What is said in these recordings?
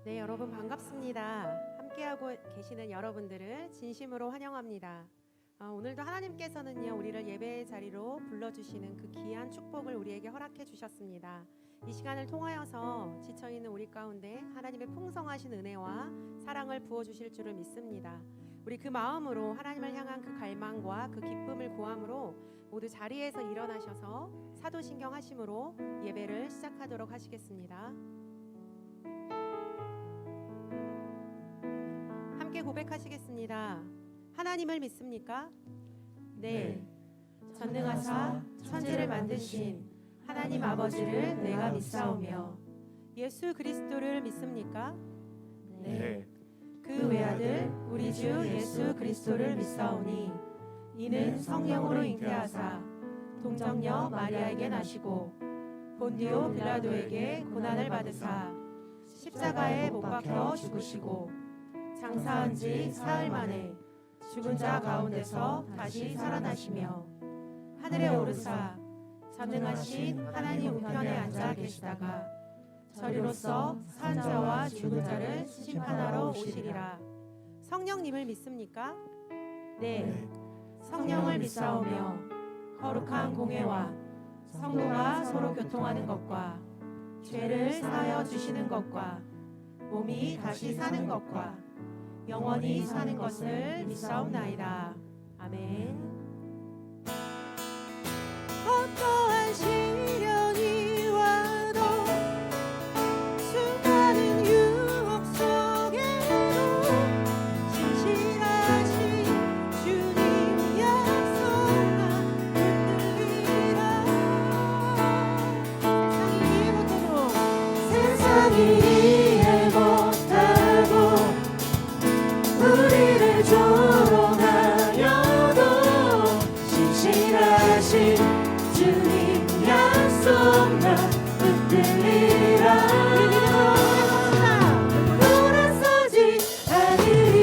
네, 여러분 반갑습니다. 함께하고 계시는 여러분들을 진심으로 환영합니다. 오늘도 하나님께서는요, 우리를 예배의 자리로 불러주시는 그 귀한 축복을 우리에게 허락해 주셨습니다. 이 시간을 통하여서 지쳐있는 우리 가운데 하나님의 풍성하신 은혜와 사랑을 부어주실 줄을 믿습니다. 우리 그 마음으로 하나님을 향한 그 갈망과 그 기쁨을 구함으로 모두 자리에서 일어나셔서 사도신경 하심으로 예배를 시작하도록 하시겠습니다. 함께 고백하시겠습니다. 하나님을 믿습니까? 네. 전능하사 천지를 만드신 하나님 아버지를 내가 믿사오며 예수 그리스도를 믿습니까? 네. 그 외아들 우리 주 예수 그리스도를 믿사오니 이는 성령으로 잉태하사 동정녀 마리아에게 나시고 본디오 빌라도에게 고난을 받으사 십자가에 못 박혀 죽으시고 장사한 지 사흘 만에 죽은 자 가운데서 다시 살아나시며 하늘에 오르사 전능하신 하나님 우편에 앉아 계시다가 저리로서 산 자와 죽은 자를 심판하러 오시리라. 성령님을 믿습니까? 네. 성령을 믿사오며 거룩한 공회와 성도가 서로 교통하는 것과 죄를 사하여 주시는 것과 몸이 다시 사는 것과 영원히 사는 것을 믿사옵나이다. 아멘. 어떠한 시련이 와도 수많은 유혹 속에도 신실하신 주님 약속만 붙들리라. 세상이 이해 못하고 우리를 조롱하여도 신실하신 주님 약속만 붙들리라. 돌아서지 않으리.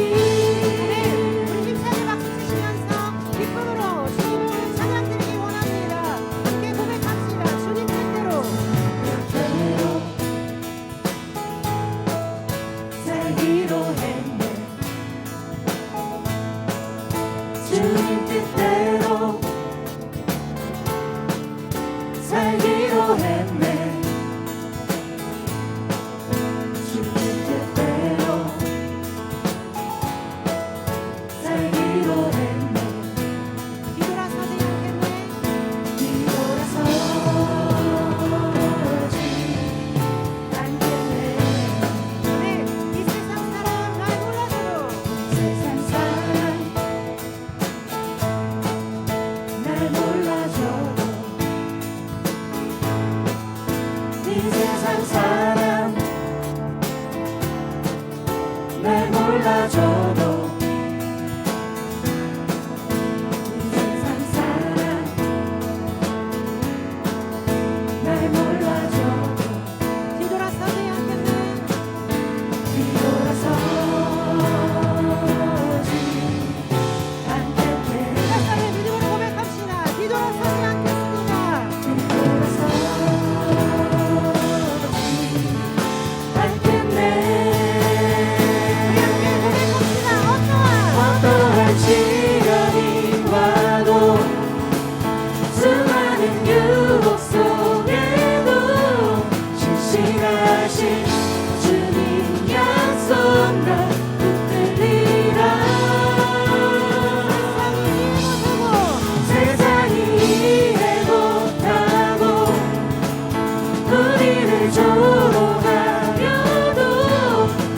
우리 힘차게 박수 치시면서 기쁨으로 주님을 찬양드리기 원합니다. 함께 고백합시다. 주님 뜻대로 살기로 했네. 주님 뜻대로 살기로 했네. 주님 뜻대로 살기로 했네. 뒤돌아서지 않겠네. 뒤돌아서지 않겠네. 네, 이 세상 사람 날 몰라줘도 세상 사람 날 몰라줘도 이 세상 사람 날 몰라줘도 이 세상 사람 날 몰라줘도 뒤돌아서지 않겠네. 뒤돌아서지 않겠네. 다시 믿음으로 고백합시다. 뒤돌아서지 않겠습니다. 뒤돌아서지 않겠네. 우리 함께 고백합시다. 어떠한 시련이 와도 수많은 유혹 속에도 신실하신 주님 약속만 붙들리라. 세상이 이해 못하고 우리를 조롱하여도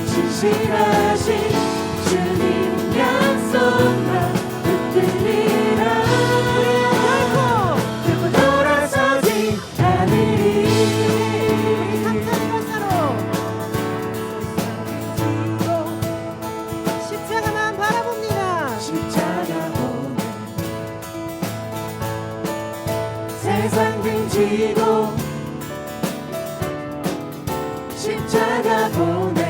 신실하신 주님 약속만 붙들리라. 결코 돌아서지 않으리. 십자가만 바라봅니다. 십자가 보네. 세상 등지고 십자가 보내.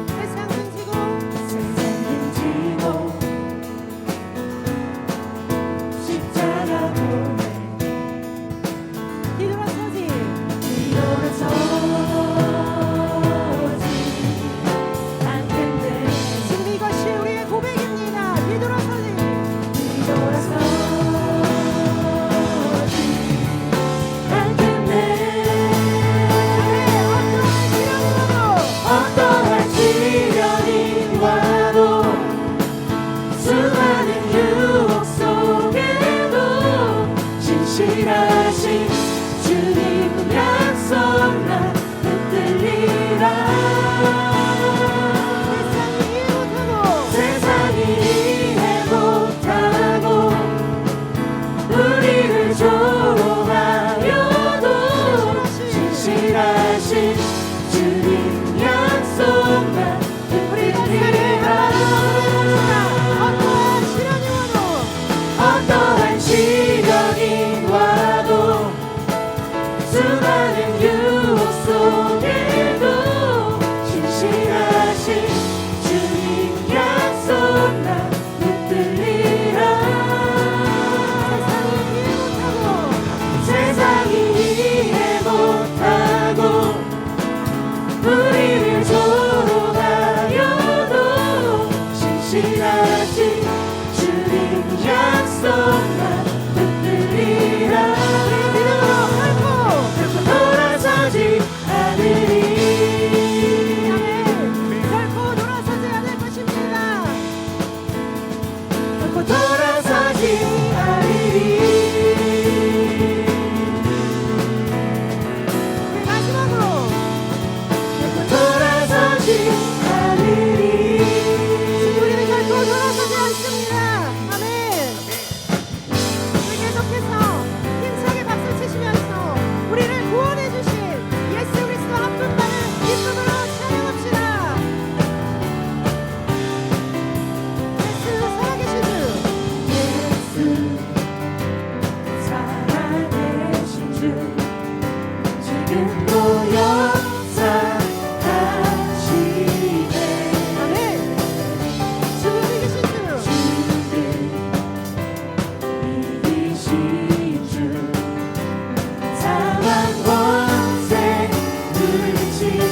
세상 등지고 십자가 보내. 뒤돌아서지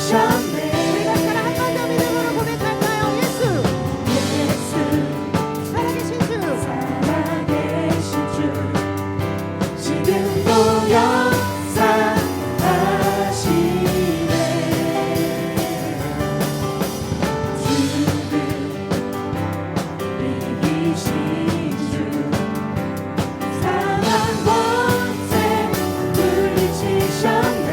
부르셨네. 우리 다시 하나 한 번 더 믿음으로 고백할까요? 예수 예수 살아계신 주 살아계신 주 지금도 역사하시네. 주는 이기신 주 사망 권세 물리치셨네.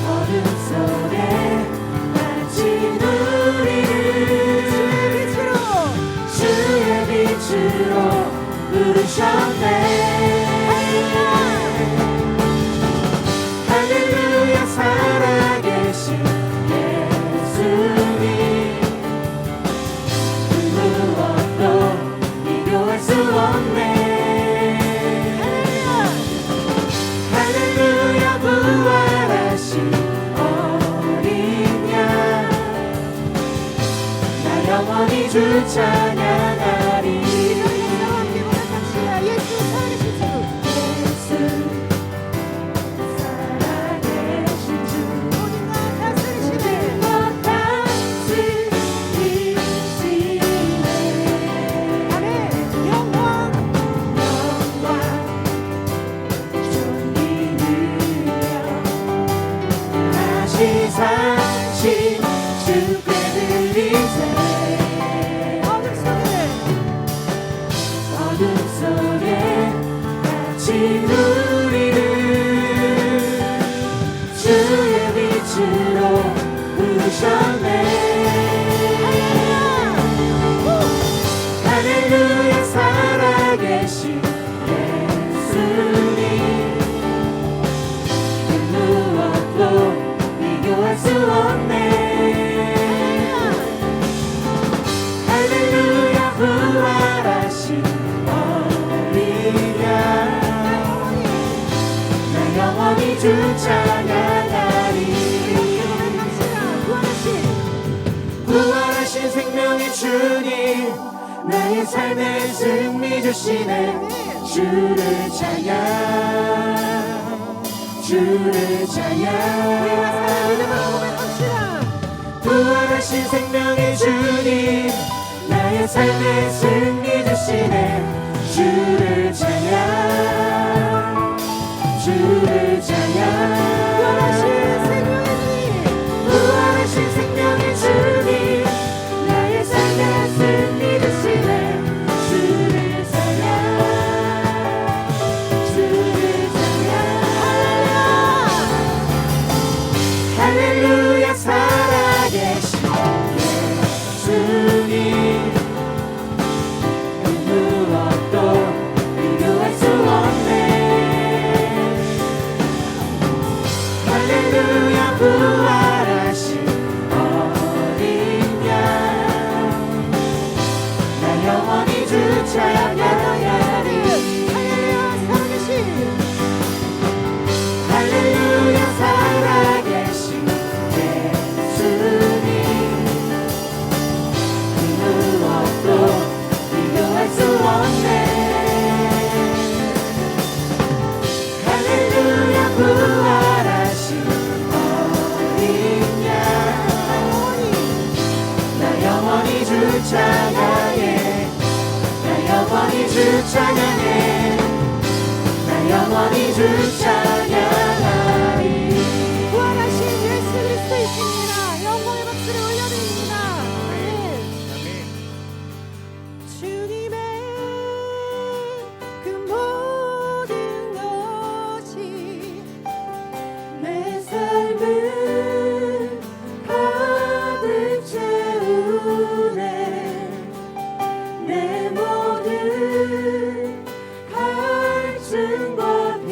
어둠 속에 갇힌 우리를 주의 빛으로 부르셨네. 할렐루야 살아계신 예수님 무엇도 비교할 수 없네. 할렐루야 부활하신 어린 양 나 영원히 주 찬양하리. 예수 살아계신 주 예수 살아계신 주 모든 것 다스리시네 것 다스리시네. 아멘 영광 존귀 능력 다시 사신 주께 드리세. 어둠 속에 갇힌 우리를 주의 빛으로 부르셨네. 할렐루야 살아계신 예수님 그 무엇도 비교할 수 없네. 할렐루야 부활하신 어린 양 나 영원히 주 찬양하리. 부활하신 생명의 주님 나의 삶의 승리 주시네. 주를 찬양 주를 찬양. 부활하신 생명의 주님 나의 삶의 승리 주시네. 주를 찬양 주를 찬양. 부활하신 생명의 주님 나의 삶의 승리 주시네. 주를 찬양 주를 찬양. 할렐루야 살아계신 예수님 그 무엇도 비교할 수 없네. 할렐루야 부활하신 어린 양 나 영원히 주 찬양하리. 할렐루야 살아계신 예수님 그 무엇도 비교할 수 없네. 할렐루야 부활하신 어린 양 나 영원히 주 찬양해. 나 영원히 주 찬양해. 나 영원히 주 찬양하리. 부활하신 예수 그리스도 있습니다. 영광의 박수를 올려드립니다. 아멘. 주님의 그 모든 것이 내 삶을 가득 채우네. 내 모든 갈증과 피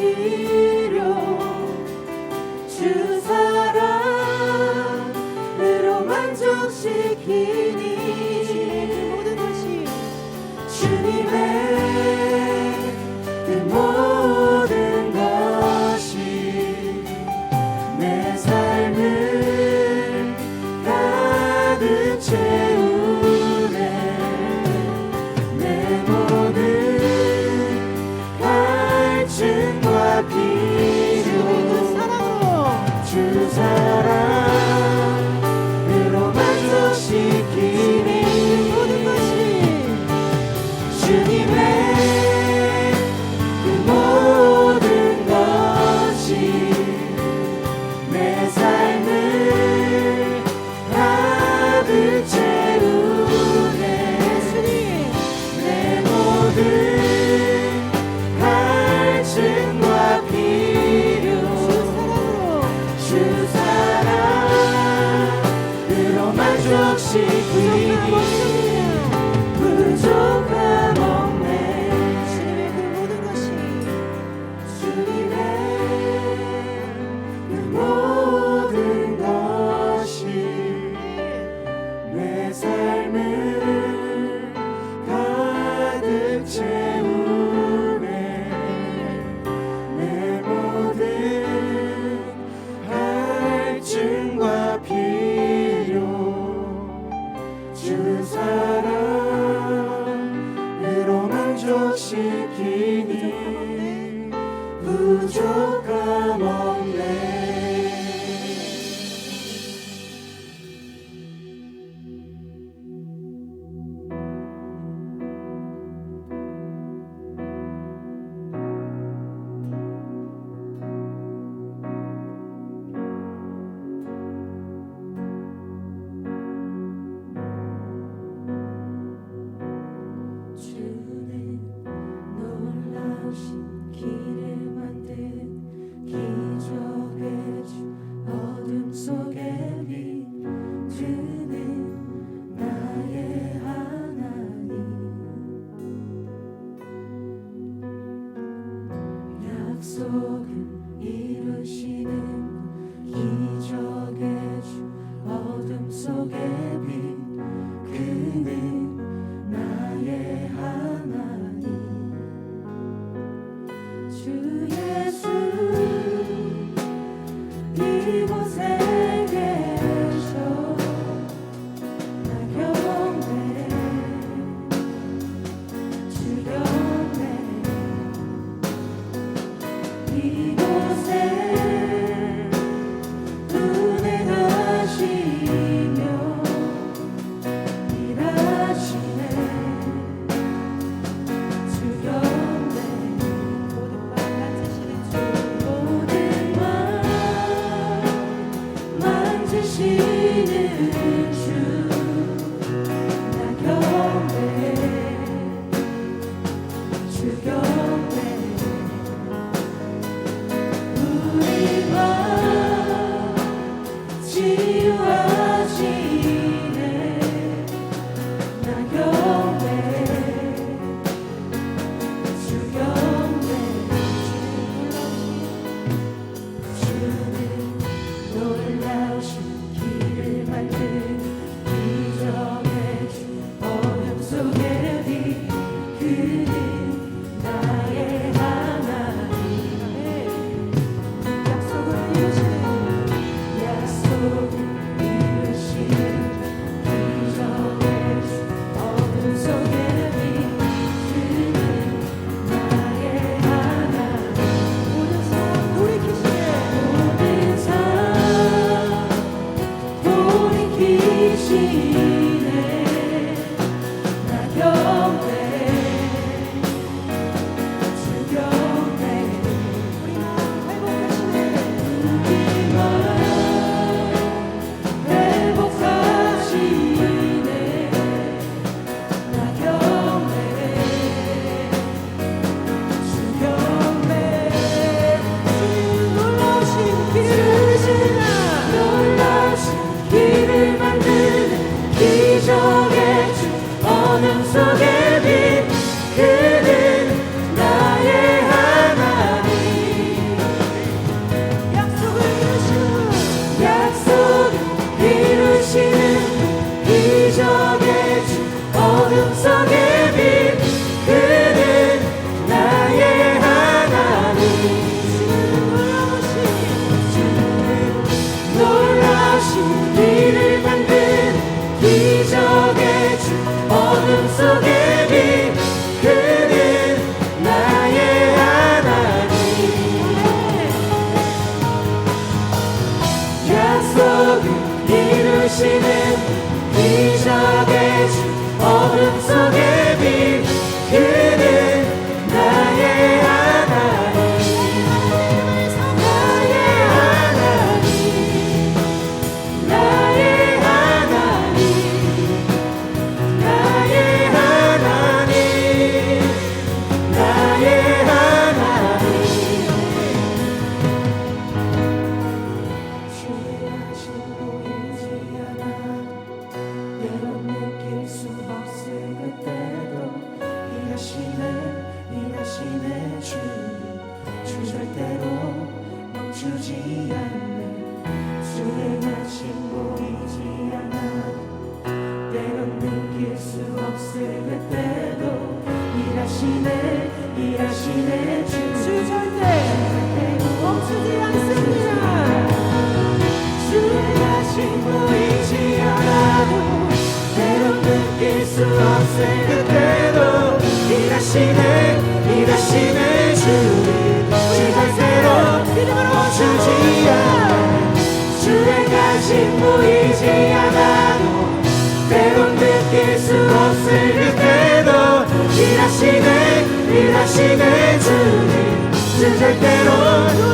일하시네 주님 주 절대로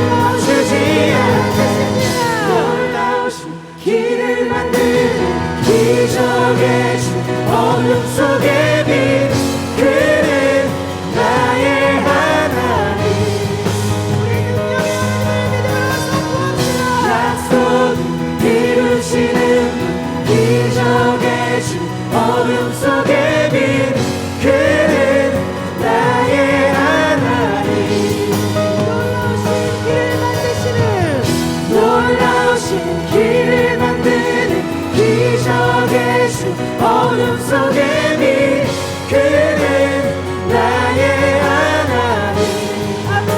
멈추지 않으십니다. 놀라우신 길을 만드는 기적의 주 어둠 속의 빛 그는 나의 하나님 우리 능력의 하나님을 믿음으로 약속 이루시는 기적의 주 어둠 속의 빛 그는 나의 하나님 놀라우신 길을 만드는 기적의 주 어둠 속의 빛 그는 나의 하나님 아멘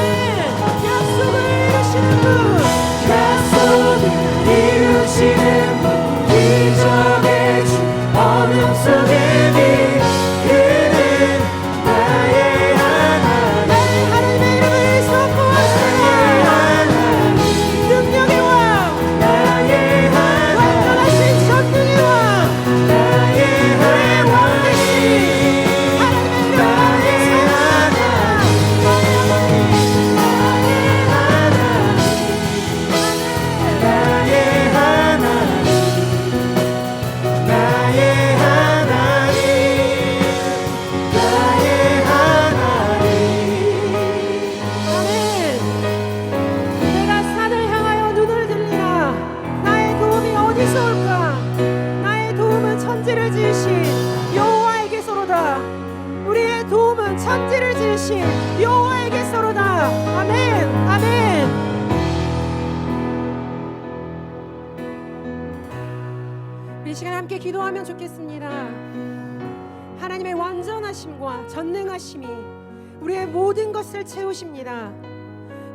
약속을 이루시는 분 약속을 이루시는 분 기적의 주 어둠 속의 빛 천지를 지으신 여호와에게서로다. 아멘 아멘. 우리 시간 함께 기도하면 좋겠습니다. 하나님의 완전하심과 전능하심이 우리의 모든 것을 채우십니다.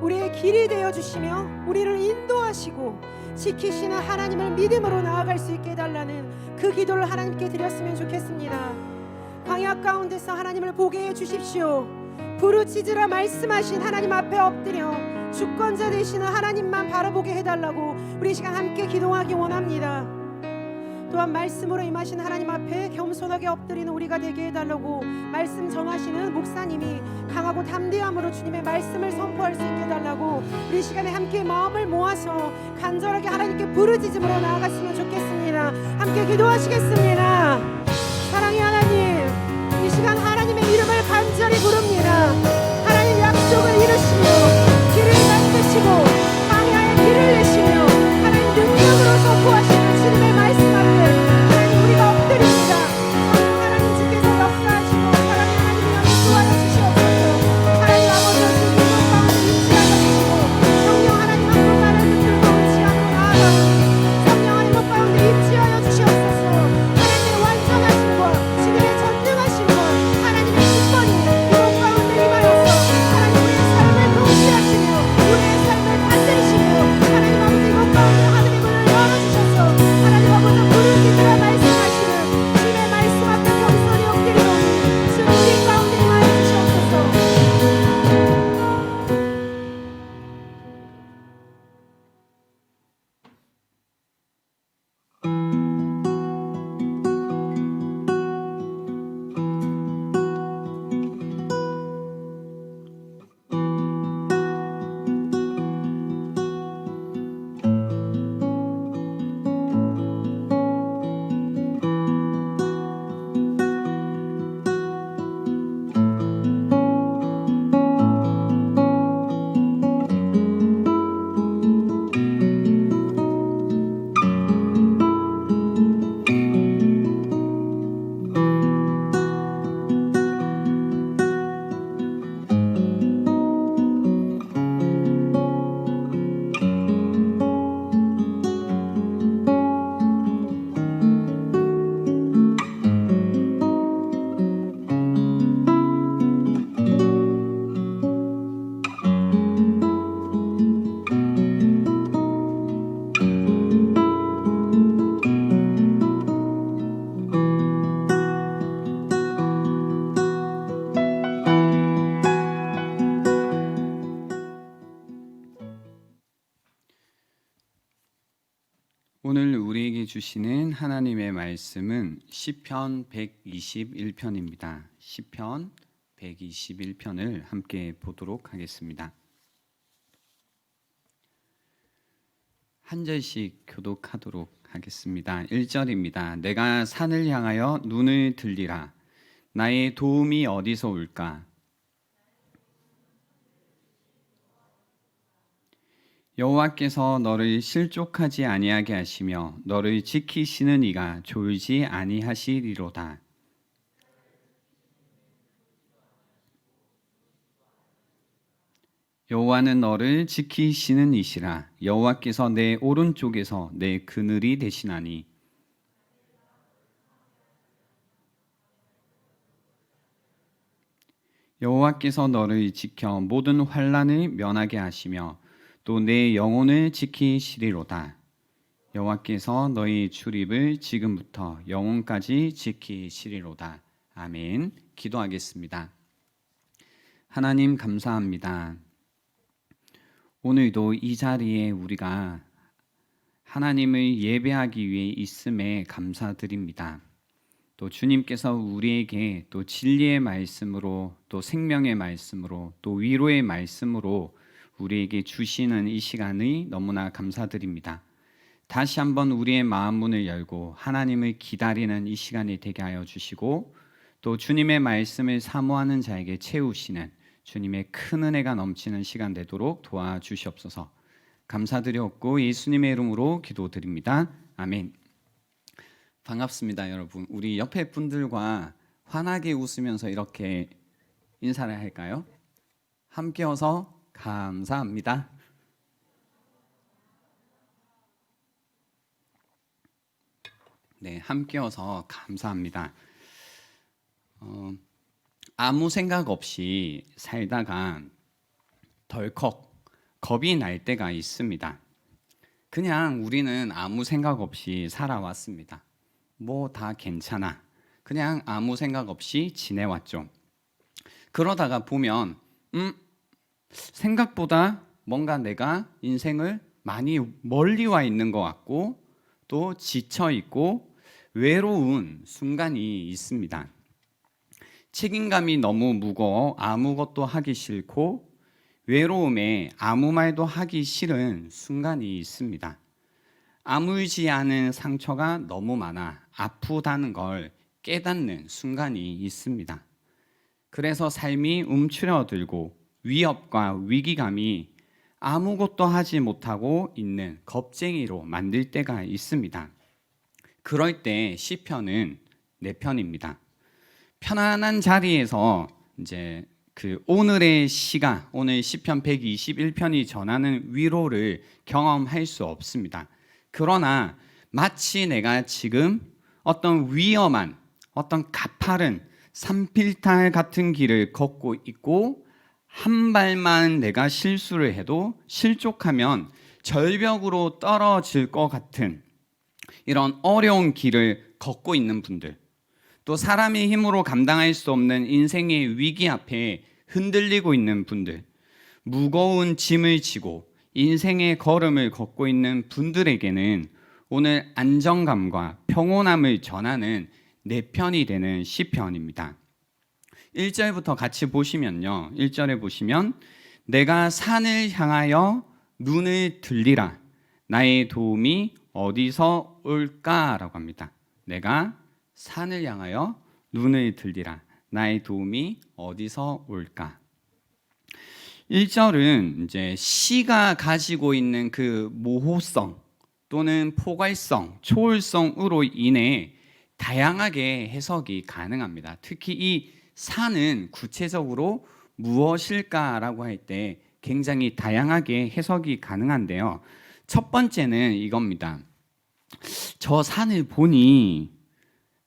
우리의 길이 되어주시며 우리를 인도하시고 지키시는 하나님을 믿음으로 나아갈 수 있게 해달라는 그 기도를 하나님께 드렸으면 좋겠습니다. 광야 가운데서 하나님을 보게 해주십시오. 부르짖으라 말씀하신 하나님 앞에 엎드려 주권자 되시는 하나님만 바라보게 해달라고 우리 시간 함께 기도하기 원합니다. 또한 말씀으로 임하신 하나님 앞에 겸손하게 엎드리는 우리가 되게 해달라고 말씀 전하시는 목사님이 강하고 담대함으로 주님의 말씀을 선포할 수 있게 해달라고 우리 시간에 함께 마음을 모아서 간절하게 하나님께 부르짖음으로 나아갔으면 좋겠습니다. 함께 기도하시겠습니다. 사랑의 하나님, 이 시간 하나님의 이름을 간절히 부릅니다. 하나님 약속을 이루시며 길을 만드시고 광야에 길을 내시며 하나님 능력으로 선포하시는 주님의 말씀 앞에 하나님 우리가 엎드립니다. 하나님 주께서 역사하시고 사랑의 하나님이 여기 도와여 주시옵소서. 하나님 아버지 주님 이곳 가운데 임재하여 주시고 성령 하나님 한 분만을 붙들고 의지하고 나아가오니 성령 하나님 이곳 가운데 임재하여 주시옵소서. 하나님의 완전하심과 주님의 전능하심과 하나님의 주권이 이곳 가운데 임하여서 하나님 우리의 삶을 통치하시며 우리의 삶을 다스리시며 하나님 아버지 이곳 가운데 하늘의 문을 열어주셔서 하나님 아버지 부르짖으라 말씀하시는 주님의 말씀 앞에 겸손히 엎드리오니 주 우리 가운데 임하여 주시옵소서. 오늘 우리에게 주시는 하나님의 말씀은 시편 121편입니다. 시편 121편을 함께 보도록 하겠습니다. 한 절씩 교독하도록 하겠습니다. 1절입니다. 내가 산을 향하여 눈을 들리라. 나의 도움이 어디서 올까? 여호와께서 너를 실족하지 아니하게 하시며 너를 지키시는 이가 졸지 아니하시리로다. 여호와는 너를 지키시는 이시라. 여호와께서 내 오른쪽에서 내 그늘이 되시나니 여호와께서 너를 지켜 모든 환난을 면하게 하시며 또 내 영혼을 지키시리로다. 여호와께서 너희 출입을 지금부터 영혼까지 지키시리로다. 아멘. 기도하겠습니다. 하나님 감사합니다. 오늘도 이 자리에 우리가 하나님을 예배하기 위해 있음에 감사드립니다. 또 주님께서 우리에게 또 진리의 말씀으로 또 생명의 말씀으로 또 위로의 말씀으로 우리에게 주시는 이 시간이 너무나 감사드립니다. 다시 한번 우리의 마음 문을 열고 하나님을 기다리는 이 시간이 되게 하여 주시고 또 주님의 말씀을 사모하는 자에게 채우시는 주님의 큰 은혜가 넘치는 시간 되도록 도와주시옵소서. 감사드렸고 예수님의 이름으로 기도드립니다. 아멘. 반갑습니다, 여러분. 우리 옆에 분들과 환하게 웃으면서 이렇게 인사를 할까요? 함께 어서 감사합니다. 네, 함께 어서 감사합니다. 아무 생각 없이 살다가 덜컥 겁이 날 때가 있습니다. 그냥 우리는 아무 생각 없이 살아왔습니다. 뭐 다 괜찮아. 그냥 아무 생각 없이 지내왔죠. 그러다가 보면 생각보다 뭔가 내가 인생을 많이 멀리 와 있는 것 같고 또 지쳐 있고 외로운 순간이 있습니다. 책임감이 너무 무거워 아무것도 하기 싫고 외로움에 아무 말도 하기 싫은 순간이 있습니다. 아물지 않은 상처가 너무 많아 아프다는 걸 깨닫는 순간이 있습니다. 그래서 삶이 움츠러들고 위협과 위기감이 아무것도 하지 못하고 있는 겁쟁이로 만들 때가 있습니다. 그럴 때 시편은 내 편입니다. 편안한 자리에서 이제 오늘의 시가 오늘 시편 121편이 전하는 위로를 경험할 수 없습니다. 그러나 마치 내가 지금 어떤 위험한 어떤 가파른 산필탈 같은 길을 걷고 있고 한 발만 내가 실수를 해도 실족하면 절벽으로 떨어질 것 같은 이런 어려운 길을 걷고 있는 분들, 또 사람의 힘으로 감당할 수 없는 인생의 위기 앞에 흔들리고 있는 분들, 무거운 짐을 지고 인생의 걸음을 걷고 있는 분들에게는 오늘 안정감과 평온함을 전하는 내 편이 되는 시편입니다. 1절부터 같이 보시면요. 1절에 보시면 내가 산을 향하여 눈을 들리라. 나의 도움이 어디서 올까라고 합니다. 내가 산을 향하여 눈을 들리라. 나의 도움이 어디서 올까? 1절은 이제 시가 가지고 있는 그 모호성 또는 포괄성, 초월성으로 인해 다양하게 해석이 가능합니다. 특히 이 산은 구체적으로 무엇일까라고 할 때 굉장히 다양하게 해석이 가능한데요. 첫 번째는 이겁니다. 저 산을 보니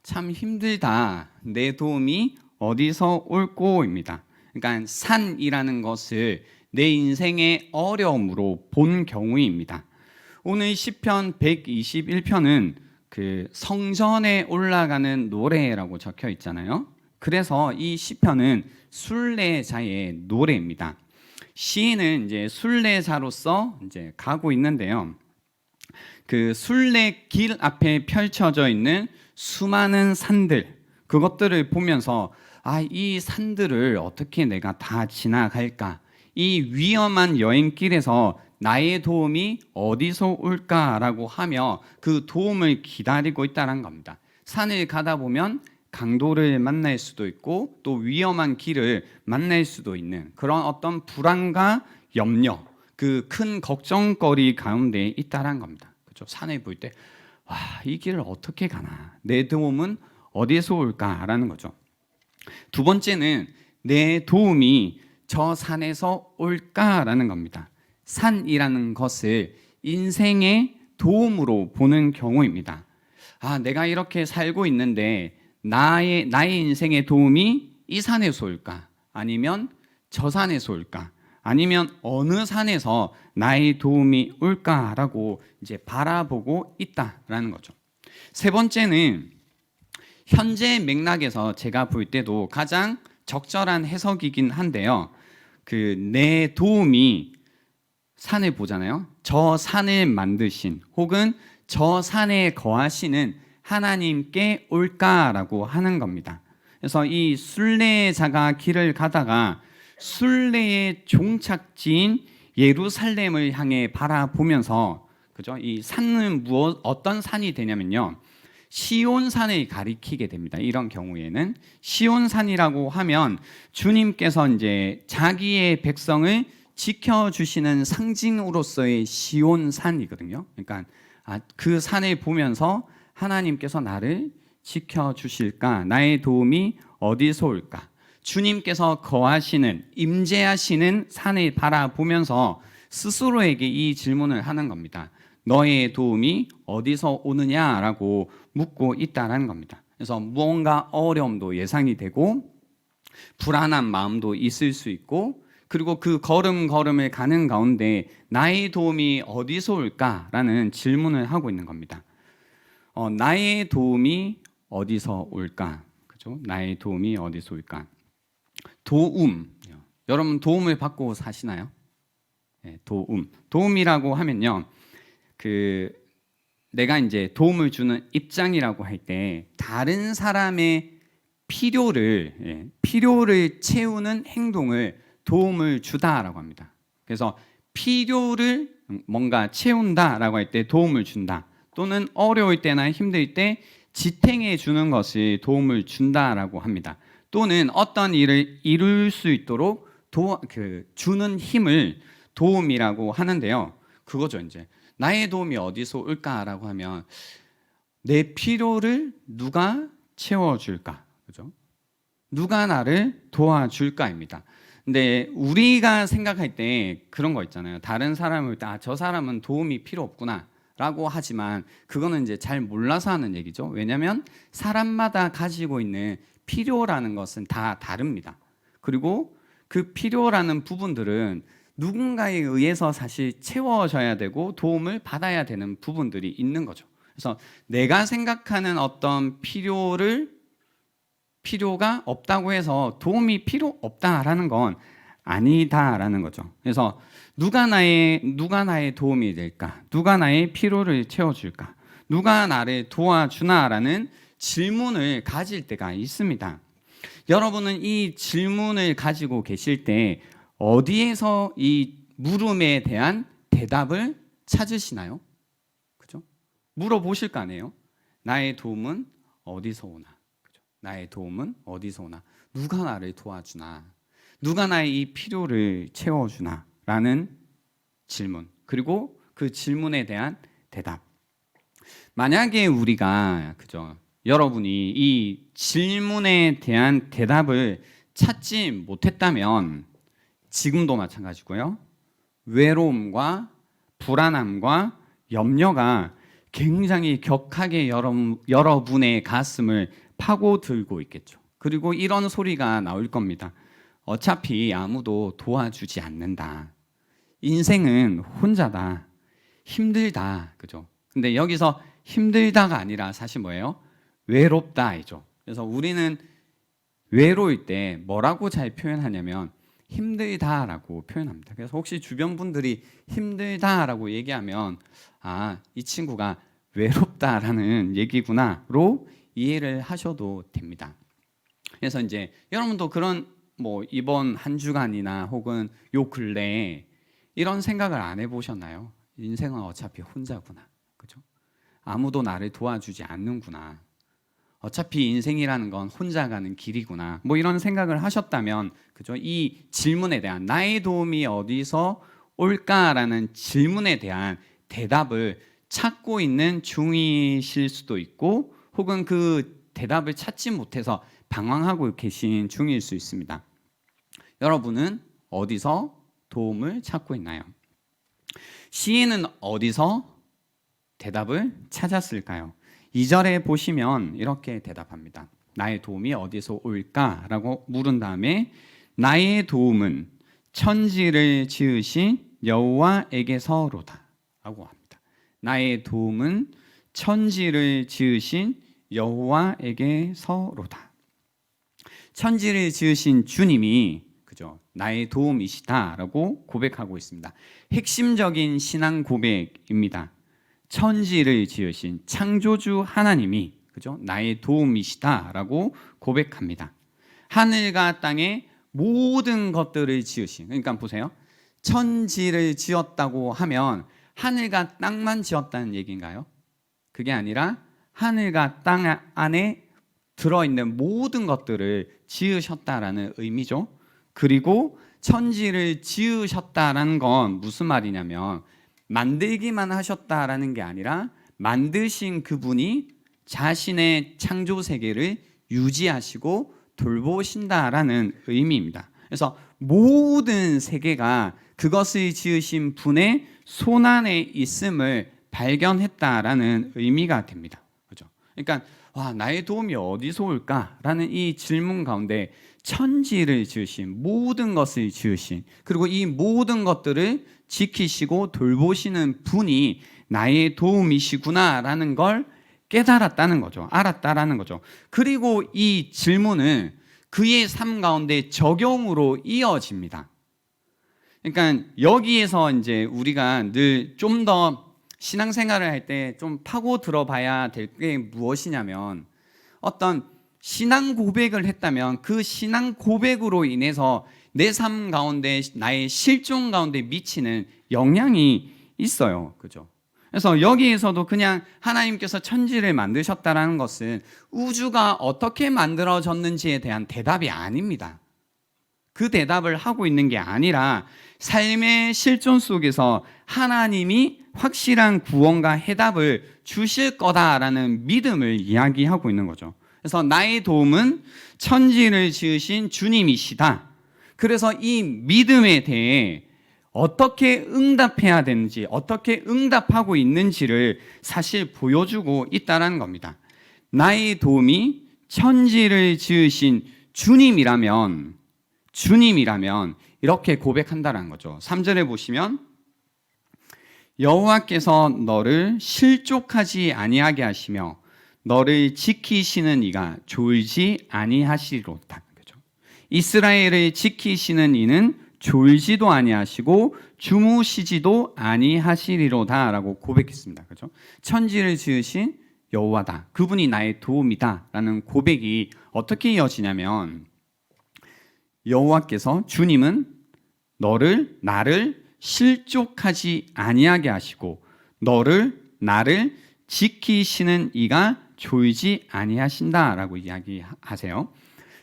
참 힘들다. 내 도움이 어디서 올꼬입니다. 그러니까 산이라는 것을 내 인생의 어려움으로 본 경우입니다. 오늘 시편 121편은 그 성전에 올라가는 노래라고 적혀 있잖아요. 그래서 이 시편은 순례자의 노래입니다. 시인은 이제 순례자로서 이제 가고 있는데요. 그 순례길 앞에 펼쳐져 있는 수많은 산들, 그것들을 보면서 이 산들을 어떻게 내가 다 지나갈까? 이 위험한 여행길에서 나의 도움이 어디서 올까라고 하며 그 도움을 기다리고 있다는 겁니다. 산을 가다 보면 강도를 만날 수도 있고 또 위험한 길을 만날 수도 있는 그런 어떤 불안과 염려, 그 큰 걱정거리 가운데 있다는 겁니다. 그렇죠? 산을 볼 때 이 길을 어떻게 가나? 내 도움은 어디서 올까라는 거죠. 두 번째는 내 도움이 저 산에서 올까라는 겁니다. 산이라는 것을 인생의 도움으로 보는 경우입니다. 내가 이렇게 살고 있는데 나의 인생의 도움이 이 산에서 올까? 아니면 저 산에서 올까? 아니면 어느 산에서 나의 도움이 올까라고 이제 바라보고 있다라는 거죠. 세 번째는 현재 맥락에서 제가 볼 때도 가장 적절한 해석이긴 한데요. 내 도움이 산을 보잖아요. 저 산을 만드신 혹은 저 산에 거하시는 하나님께 올까라고 하는 겁니다. 그래서 이 순례자가 길을 가다가 순례의 종착지인 예루살렘을 향해 바라보면서 그죠? 이 산은 어떤 산이 되냐면요. 시온산을 가리키게 됩니다. 이런 경우에는 시온산이라고 하면 주님께서 이제 자기의 백성을 지켜주시는 상징으로서의 시온산이거든요. 그러니까 그 산을 보면서 하나님께서 나를 지켜주실까? 나의 도움이 어디서 올까? 주님께서 거하시는, 임재하시는 산을 바라보면서 스스로에게 이 질문을 하는 겁니다. 너의 도움이 어디서 오느냐라고 묻고 있다는 겁니다. 그래서 무언가 어려움도 예상이 되고 불안한 마음도 있을 수 있고 그리고 그 걸음을 가는 가운데 나의 도움이 어디서 올까라는 질문을 하고 있는 겁니다. 나의 도움이 어디서 올까? 그죠? 나의 도움이 어디서 올까? 도움. 여러분 도움을 받고 사시나요? 네, 도움이라고 하면요. 내가 이제 도움을 주는 입장이라고 할 때 다른 사람의 필요를 채우는 행동을 도움을 주다라고 합니다. 그래서 필요를 뭔가 채운다라고 할 때 도움을 준다. 또는 어려울 때나 힘들 때 지탱해 주는 것을 도움을 준다라고 합니다. 또는 어떤 일을 이룰 수 있도록 주는 힘을 도움이라고 하는데요. 그거죠. 이제 나의 도움이 어디서 올까라고 하면 내 필요를 누가 채워줄까, 그죠? 누가 나를 도와줄까입니다. 근데 우리가 생각할 때 그런 거 있잖아요. 다른 사람을 저 사람은 도움이 필요 없구나라고 하지만 그거는 이제 잘 몰라서 하는 얘기죠. 왜냐하면 사람마다 가지고 있는 필요라는 것은 다 다릅니다. 그리고 그 필요라는 부분들은 누군가에 의해서 사실 채워져야 되고 도움을 받아야 되는 부분들이 있는 거죠. 그래서 내가 생각하는 어떤 필요가 없다고 해서 도움이 필요 없다라는 건 아니다라는 거죠. 그래서 누가 나의 도움이 될까? 누가 나의 필요를 채워줄까? 누가 나를 도와주나라는 질문을 가질 때가 있습니다. 여러분은 이 질문을 가지고 계실 때 어디에서 이 물음에 대한 대답을 찾으시나요? 그죠? 물어보실 거 아니에요? 나의 도움은 어디서 오나? 그죠? 나의 도움은 어디서 오나? 누가 나를 도와주나? 누가 나의 이 필요를 채워주나? 라는 질문. 그리고 그 질문에 대한 대답. 만약에 우리가, 그죠? 여러분이 이 질문에 대한 대답을 찾지 못했다면 지금도 마찬가지고요. 외로움과 불안함과 염려가 굉장히 격하게 여러분의 가슴을 파고들고 있겠죠. 그리고 이런 소리가 나올 겁니다. 어차피 아무도 도와주지 않는다. 인생은 혼자다. 힘들다. 그죠? 근데 여기서 힘들다가 아니라 사실 뭐예요? 외롭다이죠. 그래서 우리는 외로울 때 뭐라고 잘 표현하냐면 힘들다라고 표현합니다. 그래서 혹시 주변 분들이 힘들다라고 얘기하면 이 친구가 외롭다라는 얘기구나로 이해를 하셔도 됩니다. 그래서 이제 여러분도 그런 이번 한 주간이나 혹은 요 근래에 이런 생각을 안 해보셨나요? 인생은 어차피 혼자구나. 그죠? 아무도 나를 도와주지 않는구나. 어차피 인생이라는 건 혼자 가는 길이구나. 이런 생각을 하셨다면, 그죠? 이 질문에 대한 나의 도움이 어디서 올까라는 질문에 대한 대답을 찾고 있는 중이실 수도 있고, 혹은 그 대답을 찾지 못해서 방황하고 계신 중일 수 있습니다. 여러분은 어디서 도움을 찾고 있나요? 시인은 어디서 대답을 찾았을까요? 2절에 보시면 이렇게 대답합니다. 나의 도움이 어디서 올까라고 물은 다음에 나의 도움은 천지를 지으신 여호와에게서로다 라고 합니다. 나의 도움은 천지를 지으신 여호와에게서로다. 천지를 지으신 주님이 그죠? 나의 도움이시다라고 고백하고 있습니다. 핵심적인 신앙 고백입니다. 천지를 지으신 창조주 하나님이 그죠? 나의 도움이시다라고 고백합니다. 하늘과 땅의 모든 것들을 지으신, 그러니까 보세요. 천지를 지었다고 하면 하늘과 땅만 지었다는 얘기인가요? 그게 아니라 하늘과 땅 안에 들어있는 모든 것들을 지으셨다라는 의미죠. 그리고 천지를 지으셨다라는 건 무슨 말이냐면 만들기만 하셨다라는 게 아니라 만드신 그분이 자신의 창조 세계를 유지하시고 돌보신다라는 의미입니다. 그래서 모든 세계가 그것을 지으신 분의 손안에 있음을 발견했다라는 의미가 됩니다. 그죠? 그러니까 나의 도움이 어디서 올까라는 이 질문 가운데 천지를 지으신, 모든 것을 지으신, 그리고 이 모든 것들을 지키시고 돌보시는 분이 나의 도움이시구나라는 걸 깨달았다는 거죠. 알았다라는 거죠. 그리고 이 질문은 그의 삶 가운데 적용으로 이어집니다. 그러니까 여기에서 이제 우리가 늘 좀 더 신앙생활을 할 때 좀 파고 들어봐야 될 게 무엇이냐면 어떤 신앙 고백을 했다면 그 신앙 고백으로 인해서 내 삶 가운데 나의 실존 가운데 미치는 영향이 있어요. 그죠? 그래서 여기에서도 그냥 하나님께서 천지를 만드셨다라는 것은 우주가 어떻게 만들어졌는지에 대한 대답이 아닙니다. 그 대답을 하고 있는 게 아니라 삶의 실존 속에서 하나님이 확실한 구원과 해답을 주실 거다라는 믿음을 이야기하고 있는 거죠. 그래서 나의 도움은 천지를 지으신 주님이시다. 그래서 이 믿음에 대해 어떻게 응답해야 되는지, 어떻게 응답하고 있는지를 사실 보여주고 있다는 겁니다. 나의 도움이 천지를 지으신 주님이라면 이렇게 고백한다는 거죠. 3절에 보시면 여호와께서 너를 실족하지 아니하게 하시며 너를 지키시는 이가 졸지 아니하시리로다. 그죠? 이스라엘을 지키시는 이는 졸지도 아니하시고 주무시지도 아니하시리로다라고 고백했습니다. 그죠? 천지를 지으신 여호와다. 그분이 나의 도움이다라는 고백이 어떻게 이어지냐면 여호와께서 주님은 나를 실족하지 아니하게 하시고 나를 지키시는 이가 졸지 아니하신다라고 이야기하세요.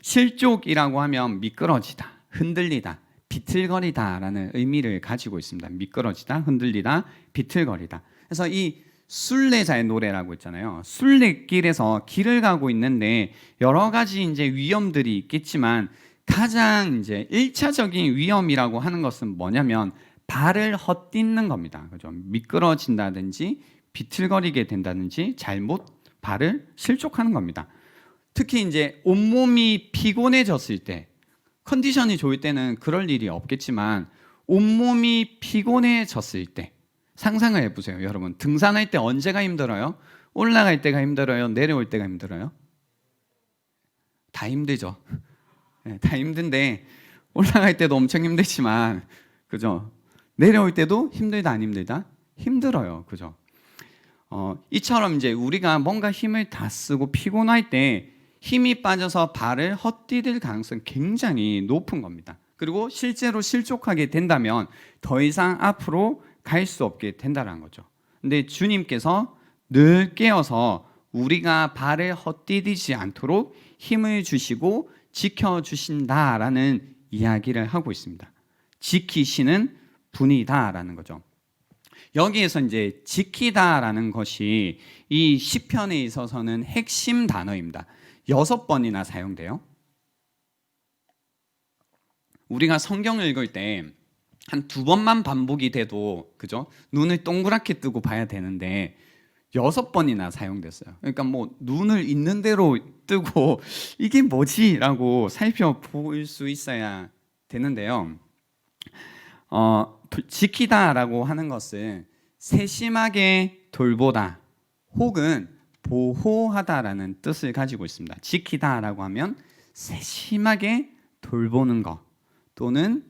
실족이라고 하면 미끄러지다, 흔들리다, 비틀거리다라는 의미를 가지고 있습니다. 미끄러지다, 흔들리다, 비틀거리다. 그래서 이 순례자의 노래라고 있잖아요. 순례길에서 길을 가고 있는데 여러 가지 이제 위험들이 있겠지만 가장 이제 1차적인 위험이라고 하는 것은 뭐냐면 발을 헛딛는 겁니다. 그죠? 미끄러진다든지 비틀거리게 된다든지 잘못 발을 실족하는 겁니다. 특히 이제 온몸이 피곤해졌을 때, 컨디션이 좋을 때는 그럴 일이 없겠지만 온몸이 피곤해졌을 때 상상을 해보세요. 여러분, 등산할 때 언제가 힘들어요? 올라갈 때가 힘들어요? 내려올 때가 힘들어요? 다 힘들죠. 네, 다 힘든데 올라갈 때도 엄청 힘들지만, 그죠? 내려올 때도 힘들다 안 힘들다? 힘들어요. 그죠? 이처럼 이제 우리가 뭔가 힘을 다 쓰고 피곤할 때 힘이 빠져서 발을 헛디딜 가능성이 굉장히 높은 겁니다. 그리고 실제로 실족하게 된다면 더 이상 앞으로 갈 수 없게 된다는 거죠. 근데 주님께서 늘 깨어서 우리가 발을 헛디디지 않도록 힘을 주시고 지켜주신다라는 이야기를 하고 있습니다. 지키시는 분이다라는 거죠. 여기에서 이제 지키다라는 것이 이 시편에 있어서는 핵심 단어입니다. 6번이나 사용돼요. 우리가 성경을 읽을 때 한 2번만 반복이 돼도, 그죠? 눈을 동그랗게 뜨고 봐야 되는데 6번이나 사용됐어요. 그러니까 뭐 눈을 있는 대로 뜨고 이게 뭐지라고 살펴볼 수 있어야 되는데요. 지키다라고 하는 것은 세심하게 돌보다 혹은 보호하다라는 뜻을 가지고 있습니다. 지키다라고 하면 세심하게 돌보는 것 또는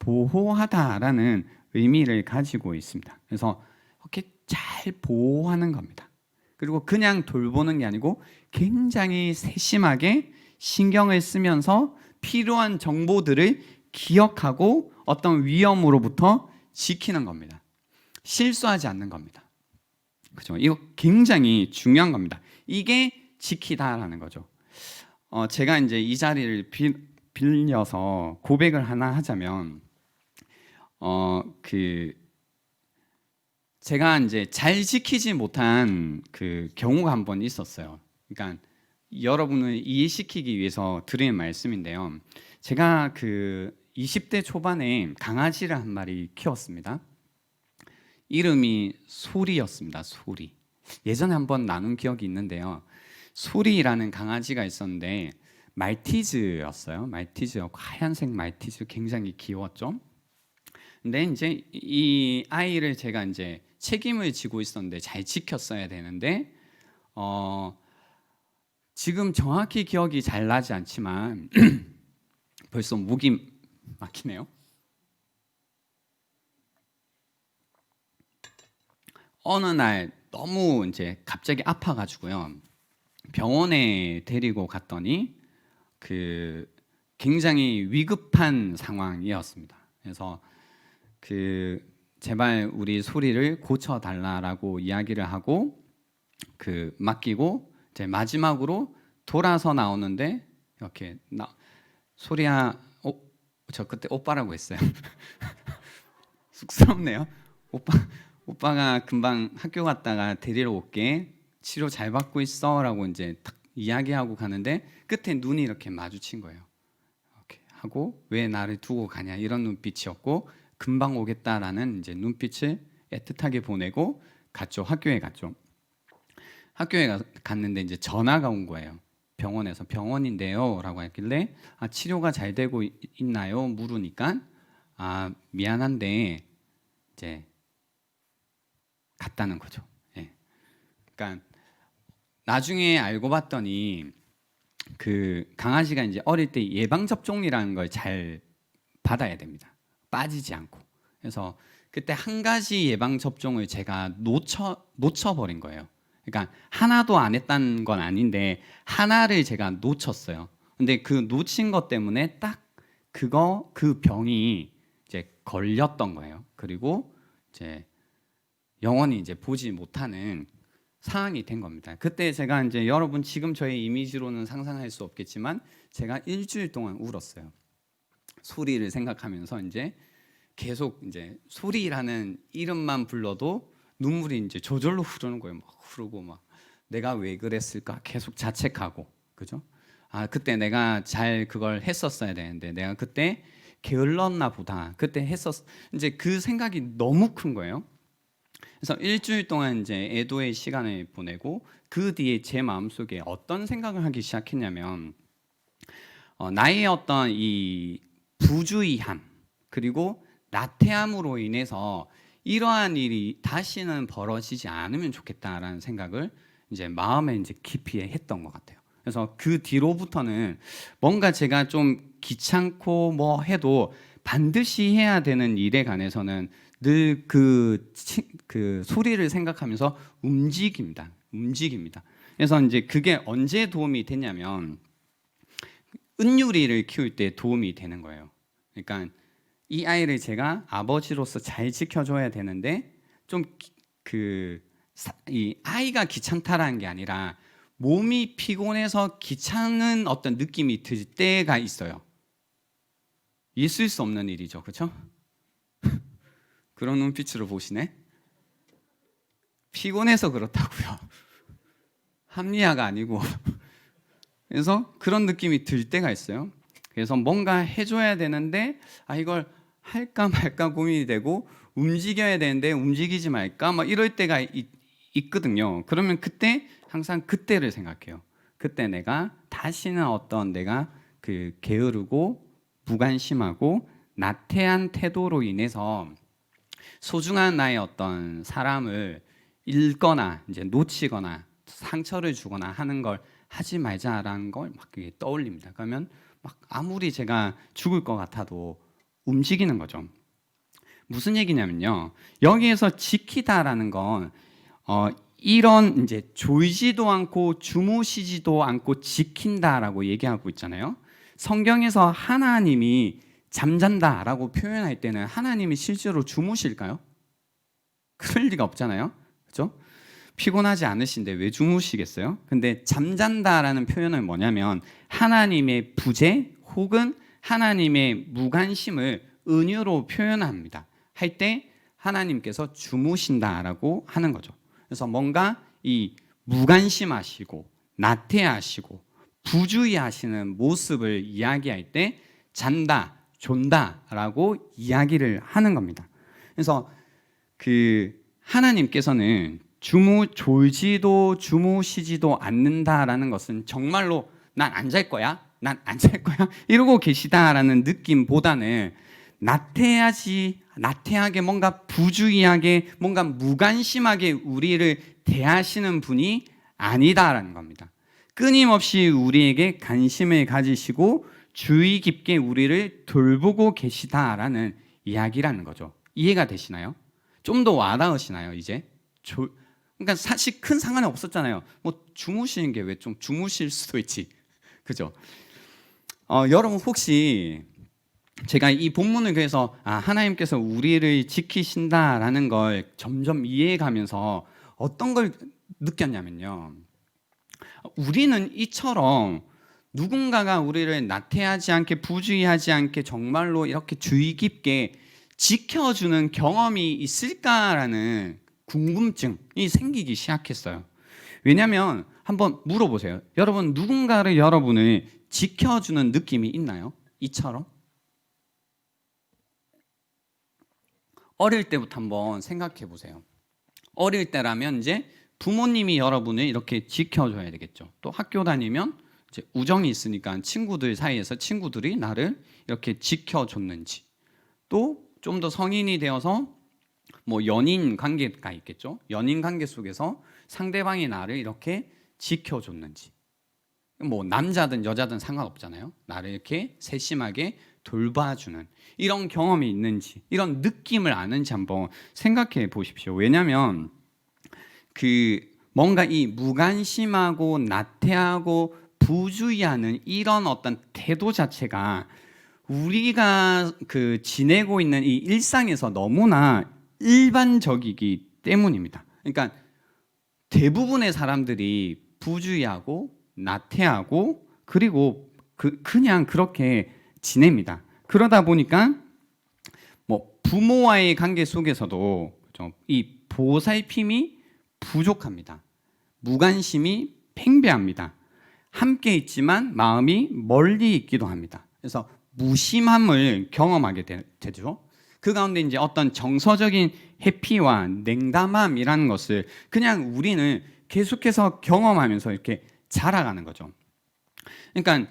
보호하다라는 의미를 가지고 있습니다. 그래서 이렇게 잘 보호하는 겁니다. 그리고 그냥 돌보는 게 아니고 굉장히 세심하게 신경을 쓰면서 필요한 정보들을 기억하고 어떤 위험으로부터 지키는 겁니다. 실수하지 않는 겁니다. 그죠? 이거 굉장히 중요한 겁니다. 이게 지키다라는 거죠. 제가 이제 이 자리를 빌려서 고백을 하나 하자면, 제가 이제 잘 지키지 못한 그 경우가 한 번 있었어요. 그러니까 여러분을 이해시키기 위해서 드리는 말씀인데요. 제가 그 20대 초반에 강아지를 한 마리 키웠습니다. 이름이 소리였습니다. 소리. 예전에 한번 나눈 기억이 있는데요. 소리라는 강아지가 있었는데 말티즈였어요. 말티즈였고 하얀색 말티즈, 굉장히 귀여웠죠. 근데 이제 이 아이를 제가 이제 책임을 지고 있었는데 잘 지켰어야 되는데 지금 정확히 기억이 잘 나지 않지만 벌써 목이 막히네요. 어느 날 너무 이제 갑자기 아파가지고요. 병원에 데리고 갔더니 그 굉장히 위급한 상황이었습니다. 그래서 그 제발 우리 소리를 고쳐 달라라고 이야기를 하고 그 맡기고 이제 마지막으로 돌아서 나오는데 이렇게 소리야, 저 그때 오빠라고 했어요. 쑥스럽네요. 오빠가 금방 학교 갔다가 데리러 올게. 치료 잘 받고 있어라고 이제 딱 이야기하고 가는데 끝에 눈이 이렇게 마주친 거예요. 이렇게 하고 왜 나를 두고 가냐 이런 눈빛이었고 금방 오겠다라는 이제 눈빛을 애틋하게 보내고 갔죠. 학교에 갔죠. 갔는데 이제 전화가 온 거예요. 병원에서 병원인데요라고 했길래 치료가 잘 되고 있나요? 물으니까 미안한데 이제 갔다는 거죠. 예. 그러니까 나중에 알고 봤더니 그 강아지가 이제 어릴 때 예방 접종이라는 걸 잘 받아야 됩니다. 빠지지 않고. 그래서 그때 한 가지 예방 접종을 제가 놓쳐버린 거예요. 그러니까 하나도 안 했다는 건 아닌데 하나를 제가 놓쳤어요. 근데 그 놓친 것 때문에 딱 그 병이 이제 걸렸던 거예요. 그리고 이제 영원히 이제 보지 못하는 상황이 된 겁니다. 그때 제가 이제 여러분 지금 저의 이미지로는 상상할 수 없겠지만 제가 일주일 동안 울었어요. 소리를 생각하면서 이제 계속 이제 소리라는 이름만 불러도 눈물이 이제 저절로 흐르는 거예요. 막 흐르고 막 내가 왜 그랬을까 계속 자책하고 그죠? 그때 내가 잘 그걸 했었어야 되는데 내가 그때 게을렀나 보다. 그때 이제 그 생각이 너무 큰 거예요. 그래서 일주일 동안 이제 애도의 시간을 보내고 그 뒤에 제 마음속에 어떤 생각을 하기 시작했냐면 나의 어떤 이 부주의함 그리고 나태함으로 인해서 이러한 일이 다시는 벌어지지 않으면 좋겠다라는 생각을 이제 마음에 이제 깊이 했던 것 같아요. 그래서 그 뒤로부터는 뭔가 제가 좀 귀찮고 뭐 해도 반드시 해야 되는 일에 관해서는 늘 그 소리를 생각하면서 움직입니다. 그래서 이제 그게 언제 도움이 됐냐면 은유리를 키울 때 도움이 되는 거예요. 그러니까 이 아이를 제가 아버지로서 잘 지켜줘야 되는데 좀 이 아이가 귀찮다라는 게 아니라 몸이 피곤해서 귀찮은 어떤 느낌이 들 때가 있어요. 있을 수 없는 일이죠, 그렇죠? 그런 눈빛으로 보시네. 피곤해서 그렇다고요. 합리화가 아니고. 그래서 그런 느낌이 들 때가 있어요. 그래서 뭔가 해줘야 되는데 이걸 할까 말까 고민이 되고 움직여야 되는데 움직이지 말까 막 이럴 때가 있거든요. 그러면 그때 항상 그때를 생각해요. 그때 내가 다시는 어떤 내가 게으르고 무관심하고 나태한 태도로 인해서 소중한 나의 어떤 사람을 잃거나 이제 놓치거나 상처를 주거나 하는 걸 하지 말자라는 걸 막 떠올립니다. 그러면 막 아무리 제가 죽을 것 같아도 움직이는 거죠. 무슨 얘기냐면요. 여기에서 지키다라는 건 이런 이제 졸지도 않고 주무시지도 않고 지킨다라고 얘기하고 있잖아요. 성경에서 하나님이 잠잔다라고 표현할 때는 하나님이 실제로 주무실까요? 그럴 리가 없잖아요. 그렇죠? 피곤하지 않으신데 왜 주무시겠어요? 근데 잠잔다라는 표현은 뭐냐면 하나님의 부재 혹은 하나님의 무관심을 은유로 표현합니다. 할 때 하나님께서 주무신다라고 하는 거죠. 그래서 뭔가 이 무관심하시고 나태하시고 부주의하시는 모습을 이야기할 때 잔다, 존다라고 이야기를 하는 겁니다. 그래서 하나님께서는 졸지도 주무시지도 않는다라는 것은 정말로 난 안 잘 거야, 난 안 잘 거야 이러고 계시다라는 느낌보다는 나태하게 뭔가 부주의하게 뭔가 무관심하게 우리를 대하시는 분이 아니다라는 겁니다. 끊임없이 우리에게 관심을 가지시고 주의 깊게 우리를 돌보고 계시다라는 이야기라는 거죠. 이해가 되시나요? 좀 더 와닿으시나요? 이제 그러니까 사실 큰 상관이 없었잖아요. 뭐 주무시는 게 왜 좀 주무실 수도 있지, 그죠? 여러분 혹시 제가 이 본문을 그래서 하나님께서 우리를 지키신다라는 걸 점점 이해해가면서 어떤 걸 느꼈냐면요. 우리는 이처럼 누군가가 우리를 나태하지 않게 부주의하지 않게 정말로 이렇게 주의 깊게 지켜주는 경험이 있을까라는 궁금증이 생기기 시작했어요. 왜냐하면 한번 물어보세요. 여러분 누군가를 여러분을 지켜주는 느낌이 있나요? 이처럼? 어릴 때부터 한번 생각해 보세요. 어릴 때라면 이제 부모님이 여러분을 이렇게 지켜줘야 되겠죠. 또 학교 다니면 이제 우정이 있으니까 친구들 사이에서 친구들이 나를 이렇게 지켜줬는지, 또 좀 더 성인이 되어서 뭐 연인 관계가 있겠죠. 연인 관계 속에서 상대방이 나를 이렇게 지켜줬는지, 뭐 남자든 여자든 상관없잖아요. 나를 이렇게 세심하게 돌봐주는 이런 경험이 있는지, 이런 느낌을 아는지 한번 생각해 보십시오. 왜냐하면 뭔가 이 무관심하고 나태하고 부주의하는 이런 어떤 태도 자체가 우리가 지내고 있는 이 일상에서 너무나 일반적이기 때문입니다. 그러니까 대부분의 사람들이 부주의하고 나태하고 그리고 그냥 그렇게 지냅니다. 그러다 보니까 뭐 부모와의 관계 속에서도 이 보살핌이 부족합니다. 무관심이 팽배합니다. 함께 있지만 마음이 멀리 있기도 합니다. 그래서 무심함을 경험하게 되죠. 그 가운데 이제 어떤 정서적인 회피와 냉담함이라는 것을 그냥 우리는 계속해서 경험하면서 이렇게 자라가는 거죠. 그러니까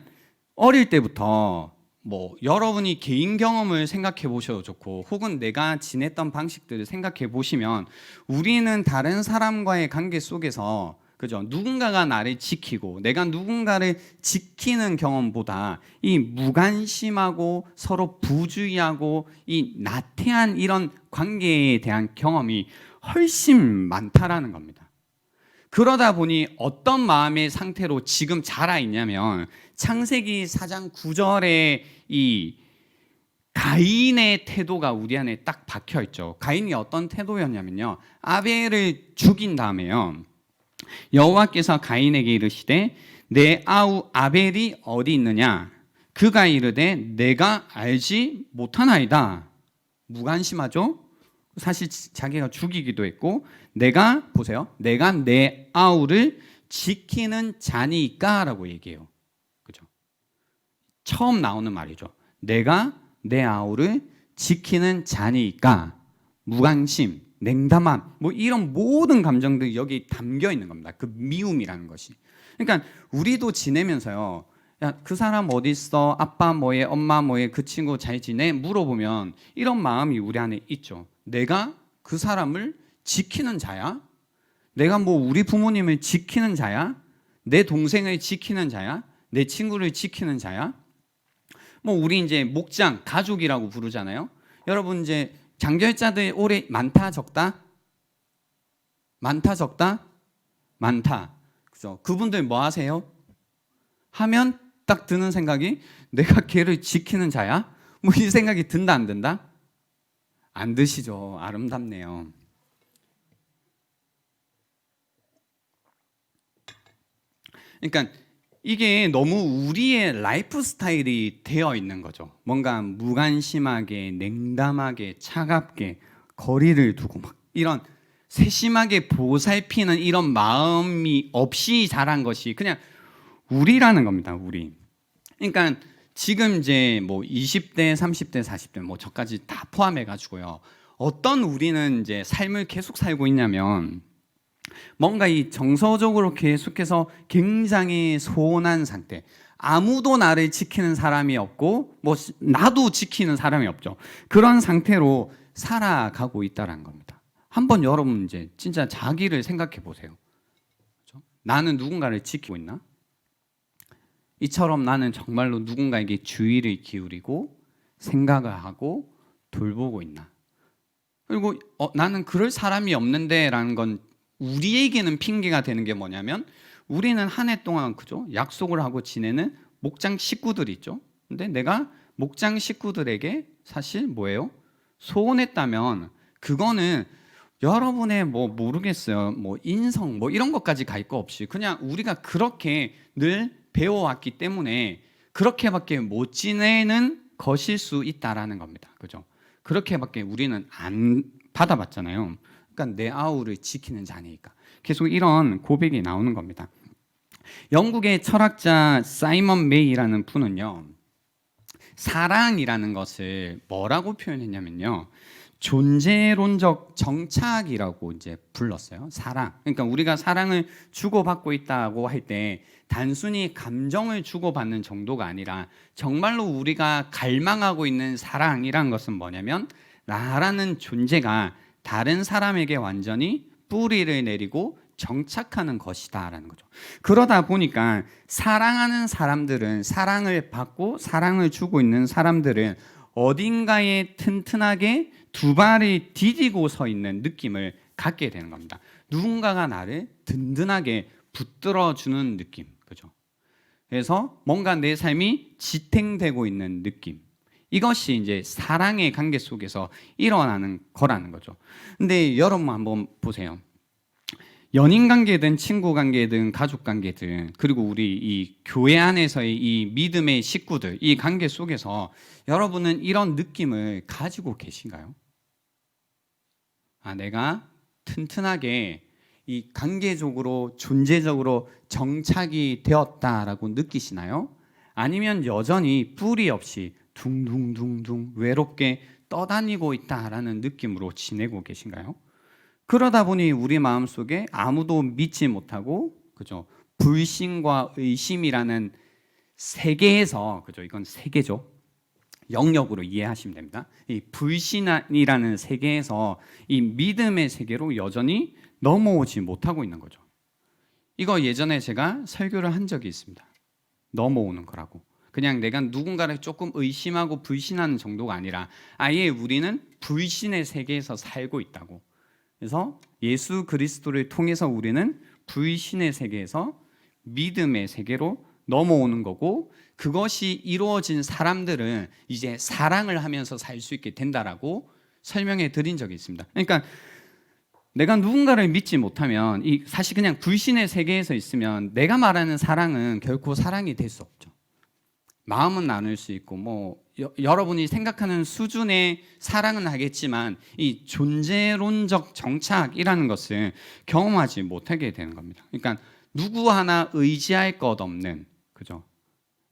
어릴 때부터 뭐 여러분이 개인 경험을 생각해 보셔도 좋고, 혹은 내가 지냈던 방식들을 생각해 보시면 우리는 다른 사람과의 관계 속에서 그죠? 누군가가 나를 지키고 내가 누군가를 지키는 경험보다 이 무관심하고 서로 부주의하고 이 나태한 이런 관계에 대한 경험이 훨씬 많다라는 겁니다. 그러다 보니 어떤 마음의 상태로 지금 자라 있냐면, 창세기 4장 9절에 이 가인의 태도가 우리 안에 딱 박혀 있죠. 가인이 어떤 태도였냐면요, 아벨을 죽인 다음에요, 여호와께서 가인에게 이르시되 내 아우 아벨이 어디 있느냐? 그가 이르되 내가 알지 못하나이다. 무관심하죠? 사실 자기가 죽이기도 했고, 내가 보세요, 내가 내 아우를 지키는 자니까라고 얘기해요. 그죠? 처음 나오는 말이죠. 내가 내 아우를 지키는 자니까. 무관심, 냉담함, 뭐 이런 모든 감정들이 여기 담겨 있는 겁니다. 그 미움이라는 것이. 그러니까 우리도 지내면서요, 야, 그 사람 어디 있어? 아빠 뭐해? 엄마 뭐해? 그 친구 잘 지내? 물어보면 이런 마음이 우리 안에 있죠. 내가 그 사람을 지키는 자야? 내가 뭐 우리 부모님을 지키는 자야? 내 동생을 지키는 자야? 내 친구를 지키는 자야? 뭐 우리 이제 목장, 가족이라고 부르잖아요. 여러분 이제 장결자들 올해 많다 적다? 많다 적다? 많다. 그죠? 그분들 뭐 하세요? 하면 딱 드는 생각이, 내가 걔를 지키는 자야? 뭐 이 생각이 든다 안 든다? 안 드시죠. 아름답네요. 그러니까 이게 너무 우리의 라이프 스타일이 되어 있는 거죠. 뭔가 무관심하게, 냉담하게, 차갑게 거리를 두고 막 이런 세심하게 보살피는 이런 마음이 없이 자란 것이 그냥 우리라는 겁니다. 우리. 그러니까 지금 이제 뭐 20대, 30대, 40대 뭐 저까지 다 포함해 가지고요, 어떤 우리는 이제 삶을 계속 살고 있냐면, 뭔가 이 정서적으로 계속해서 굉장히 소원한 상태, 아무도 나를 지키는 사람이 없고 뭐 나도 지키는 사람이 없죠. 그런 상태로 살아가고 있다는 겁니다. 한번 여러분 이제 진짜 자기를 생각해 보세요. 그렇죠? 나는 누군가를 지키고 있나? 이처럼 나는 정말로 누군가에게 주의를 기울이고 생각을 하고 돌보고 있나? 그리고 나는 그럴 사람이 없는데라는 건 우리에게는 핑계가 되는 게 뭐냐면 우리는 한 해 동안 그죠? 약속을 하고 지내는 목장 식구들이 있죠. 근데 내가 목장 식구들에게 사실 뭐예요? 소원했다면 그거는 여러분의 뭐 모르겠어요. 뭐 인성 뭐 이런 것까지 갈 거 없이 그냥 우리가 그렇게 늘 배워왔기 때문에 그렇게밖에 못 지내는 것일 수 있다라는 겁니다. 그죠? 그렇게밖에 우리는 안 받아봤잖아요. 그러니까 내 아우를 지키는 자니까 계속 이런 고백이 나오는 겁니다. 영국의 철학자 사이먼 메이라는 분은요, 사랑이라는 것을 뭐라고 표현했냐면요, 존재론적 정착이라고 이제 불렀어요. 사랑. 그러니까 우리가 사랑을 주고받고 있다고 할 때 단순히 감정을 주고받는 정도가 아니라 정말로 우리가 갈망하고 있는 사랑이란 것은 뭐냐면 나라는 존재가 다른 사람에게 완전히 뿌리를 내리고 정착하는 것이다라는 거죠. 그러다 보니까 사랑하는 사람들은 사랑을 받고 사랑을 주고 있는 사람들은 어딘가에 튼튼하게 두 발을 디디고 서 있는 느낌을 갖게 되는 겁니다. 누군가가 나를 든든하게 붙들어 주는 느낌. 그죠? 그래서 뭔가 내 삶이 지탱되고 있는 느낌. 이것이 이제 사랑의 관계 속에서 일어나는 거라는 거죠. 근데 여러분 한번 보세요. 연인 관계든 친구 관계든 가족 관계든 그리고 우리 이 교회 안에서의 이 믿음의 식구들 이 관계 속에서 여러분은 이런 느낌을 가지고 계신가요? 내가 튼튼하게 이 관계적으로 존재적으로 정착이 되었다라고 느끼시나요? 아니면 여전히 뿌리 없이 둥둥둥둥 외롭게 떠다니고 있다라는 느낌으로 지내고 계신가요? 그러다 보니 우리 마음속에 아무도 믿지 못하고 그죠? 불신과 의심이라는 세계에서 그죠? 이건 세계죠. 영역으로 이해하시면 됩니다. 이 불신이라는 세계에서 이 믿음의 세계로 여전히 넘어오지 못하고 있는 거죠. 이거 예전에 제가 설교를 한 적이 있습니다. 넘어오는 거라고. 그냥 내가 누군가를 조금 의심하고 불신하는 정도가 아니라 아예 우리는 불신의 세계에서 살고 있다고. 그래서 예수 그리스도를 통해서 우리는 불신의 세계에서 믿음의 세계로 넘어오는 거고 그것이 이루어진 사람들은 이제 사랑을 하면서 살 수 있게 된다라고 설명해 드린 적이 있습니다. 그러니까 내가 누군가를 믿지 못하면 사실 그냥 불신의 세계에서 있으면 내가 말하는 사랑은 결코 사랑이 될 수 없죠. 마음은 나눌 수 있고 뭐 여러분이 생각하는 수준의 사랑은 하겠지만 이 존재론적 정착이라는 것을 경험하지 못하게 되는 겁니다. 그러니까 누구 하나 의지할 것 없는 그죠?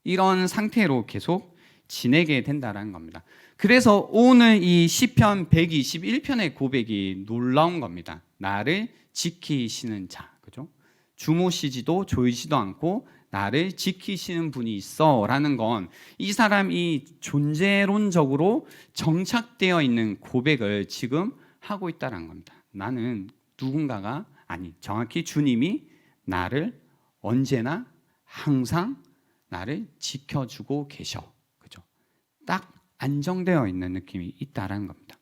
이런 상태로 계속 지내게 된다는 겁니다. 그래서 오늘 이 시편 121편의 고백이 놀라운 겁니다. 나를 지키시는 자, 그죠? 주무시지도 졸지도 않고 나를 지키시는 분이 있어라는 건 이 사람이 존재론적으로 정착되어 있는 고백을 지금 하고 있다는 겁니다. 나는 누군가가 정확히 주님이 나를 언제나 항상 나를 지켜주고 계셔. 그죠? 딱 안정되어 있는 느낌이 있다라는 겁니다.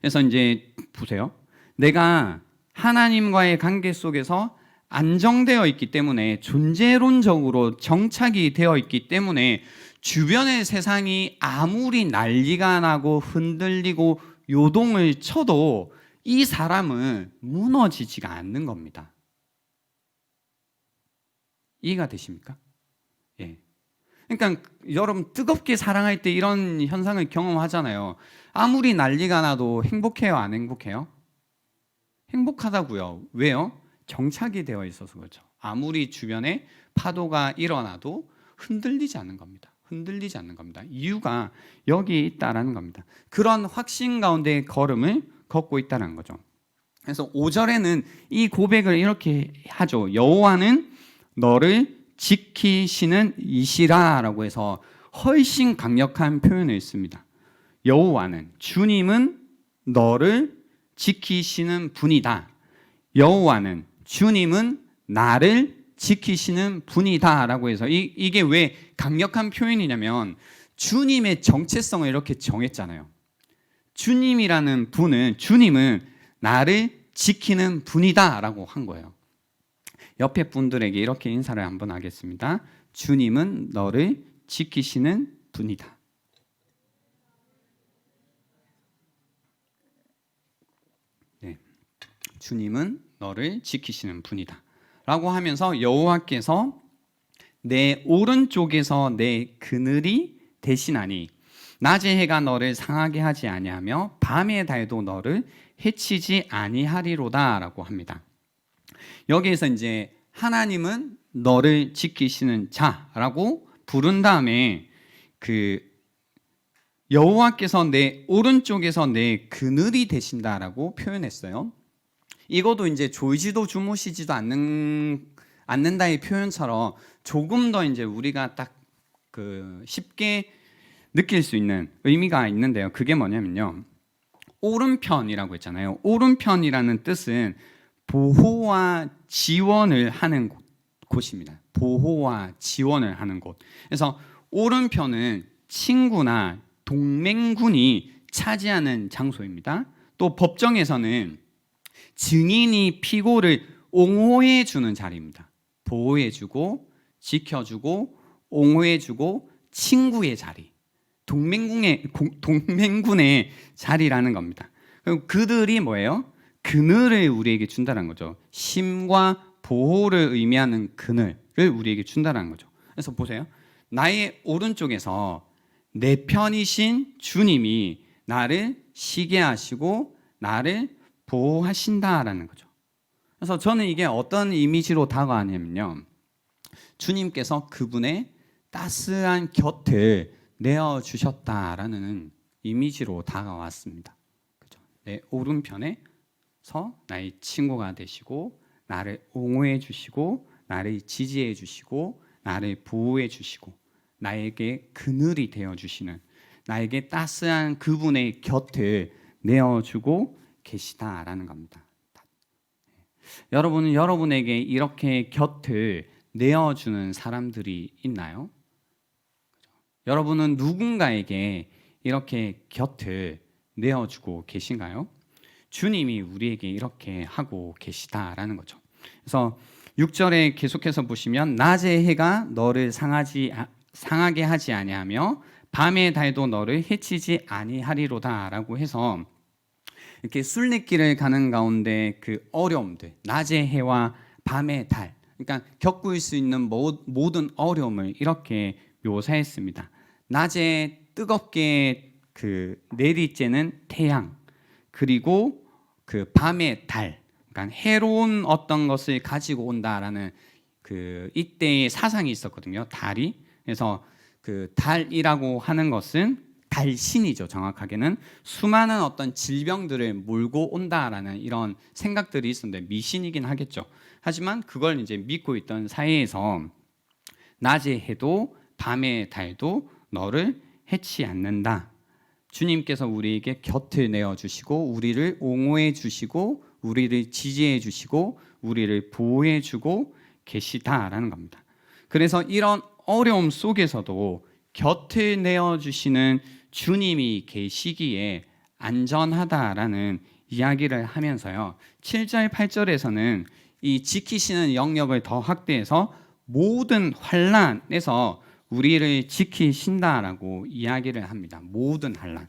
그래서 이제 보세요. 내가 하나님과의 관계 속에서 안정되어 있기 때문에 존재론적으로 정착이 되어 있기 때문에 주변의 세상이 아무리 난리가 나고 흔들리고 요동을 쳐도 이 사람은 무너지지가 않는 겁니다. 이해가 되십니까? 예. 그러니까 여러분 뜨겁게 사랑할 때 이런 현상을 경험하잖아요. 아무리 난리가 나도 행복해요, 안 행복해요? 행복하다고요. 왜요? 정착이 되어 있어서 그렇죠. 아무리 주변에 파도가 일어나도 흔들리지 않는 겁니다. 흔들리지 않는 겁니다. 이유가 여기에 있다라는 겁니다. 그런 확신 가운데 걸음을 걷고 있다는 거죠. 그래서 5절에는 이 고백을 이렇게 하죠. 여호와는 너를 지키시는 이시라라고 해서 훨씬 강력한 표현을 씁니다. 여호와는 주님은 너를 지키시는 분이다. 여호와는 주님은 나를 지키시는 분이다라고 해서 이게 왜 강력한 표현이냐면 주님의 정체성을 이렇게 정했잖아요. 주님은 나를 지키는 분이다라고 한 거예요. 옆에 분들에게 이렇게 인사를 한번 하겠습니다. 주님은 너를 지키시는 분이다. 네, 주님은 너를 지키시는 분이다 라고 하면서 여호와께서 내 오른쪽에서 내 그늘이 되시나니 낮의 해가 너를 상하게 하지 아니하며 밤의 달도 너를 해치지 아니하리로다라고 합니다. 여기에서 이제 하나님은 너를 지키시는 자라고 부른 다음에 그 여호와께서 내 오른쪽에서 내 그늘이 되신다라고 표현했어요. 이것도 이제 졸지도 주무시지도 않는다의 표현처럼 조금 더 이제 우리가 딱 그 쉽게 느낄 수 있는 의미가 있는데요. 그게 뭐냐면요. 오른편이라고 했잖아요. 오른편이라는 뜻은 보호와 지원을 하는 곳입니다. 보호와 지원을 하는 곳. 그래서 오른편은 친구나 동맹군이 차지하는 장소입니다. 또 법정에서는 증인이 피고를 옹호해 주는 자리입니다. 보호해 주고 지켜주고 옹호해 주고 친구의 자리. 동맹군의 자리라는 겁니다. 그럼 그들이 뭐예요? 그늘을 우리에게 준다는 거죠. 심과 보호를 의미하는 그늘을 우리에게 준다는 거죠. 그래서 보세요. 나의 오른쪽에서 내 편이신 주님이 나를 쉬게 하시고 나를 보호하신다라는 거죠. 그래서 저는 이게 어떤 이미지로 다가가냐면요. 주님께서 그분의 따스한 곁을 내어주셨다라는 이미지로 다가왔습니다. 그죠? 내 오른편에서 나의 친구가 되시고 나를 옹호해 주시고 나를 지지해 주시고 나를 보호해 주시고 나에게 그늘이 되어 주시는 나에게 따스한 그분의 곁을 내어주고 계시다라는 겁니다. 여러분은 여러분에게 이렇게 곁을 내어주는 사람들이 있나요? 여러분은 누군가에게 이렇게 곁을 내어주고 계신가요? 주님이 우리에게 이렇게 하고 계시다라는 거죠. 그래서 6절에 계속해서 보시면 낮의 해가 너를 상하게 하지 아니하며 밤의 달도 너를 해치지 아니하리로다라고 해서 이렇게 순례길을 가는 가운데 그 어려움들, 낮의 해와 밤의 달, 그러니까 겪을 수 있는 모든 어려움을 이렇게 묘사했습니다. 낮에 뜨겁게 그 내리쬐는 태양, 그리고 그 밤의 달, 그러니까 해로운 어떤 것을 가지고 온다라는 그 이때의 사상이 있었거든요. 달이. 그래서 그 달이라고 하는 것은 달신이죠. 정확하게는 수많은 어떤 질병들을 몰고 온다라는 이런 생각들이 있었는데 미신이긴 하겠죠. 하지만 그걸 이제 믿고 있던 사이에서 낮의 해도 밤의 달도 너를 해치 않는다. 주님께서 우리에게 곁을 내어 주시고 우리를 옹호해 주시고 우리를 지지해 주시고 우리를 보호해 주고 계시다라는 겁니다. 그래서 이런 어려움 속에서도 곁을 내어 주시는 주님이 계시기에 안전하다라는 이야기를 하면서요. 7절, 8절에서는 이 지키시는 영역을 더 확대해서 모든 환난에서 우리를 지키신다라고 이야기를 합니다. 모든 환난.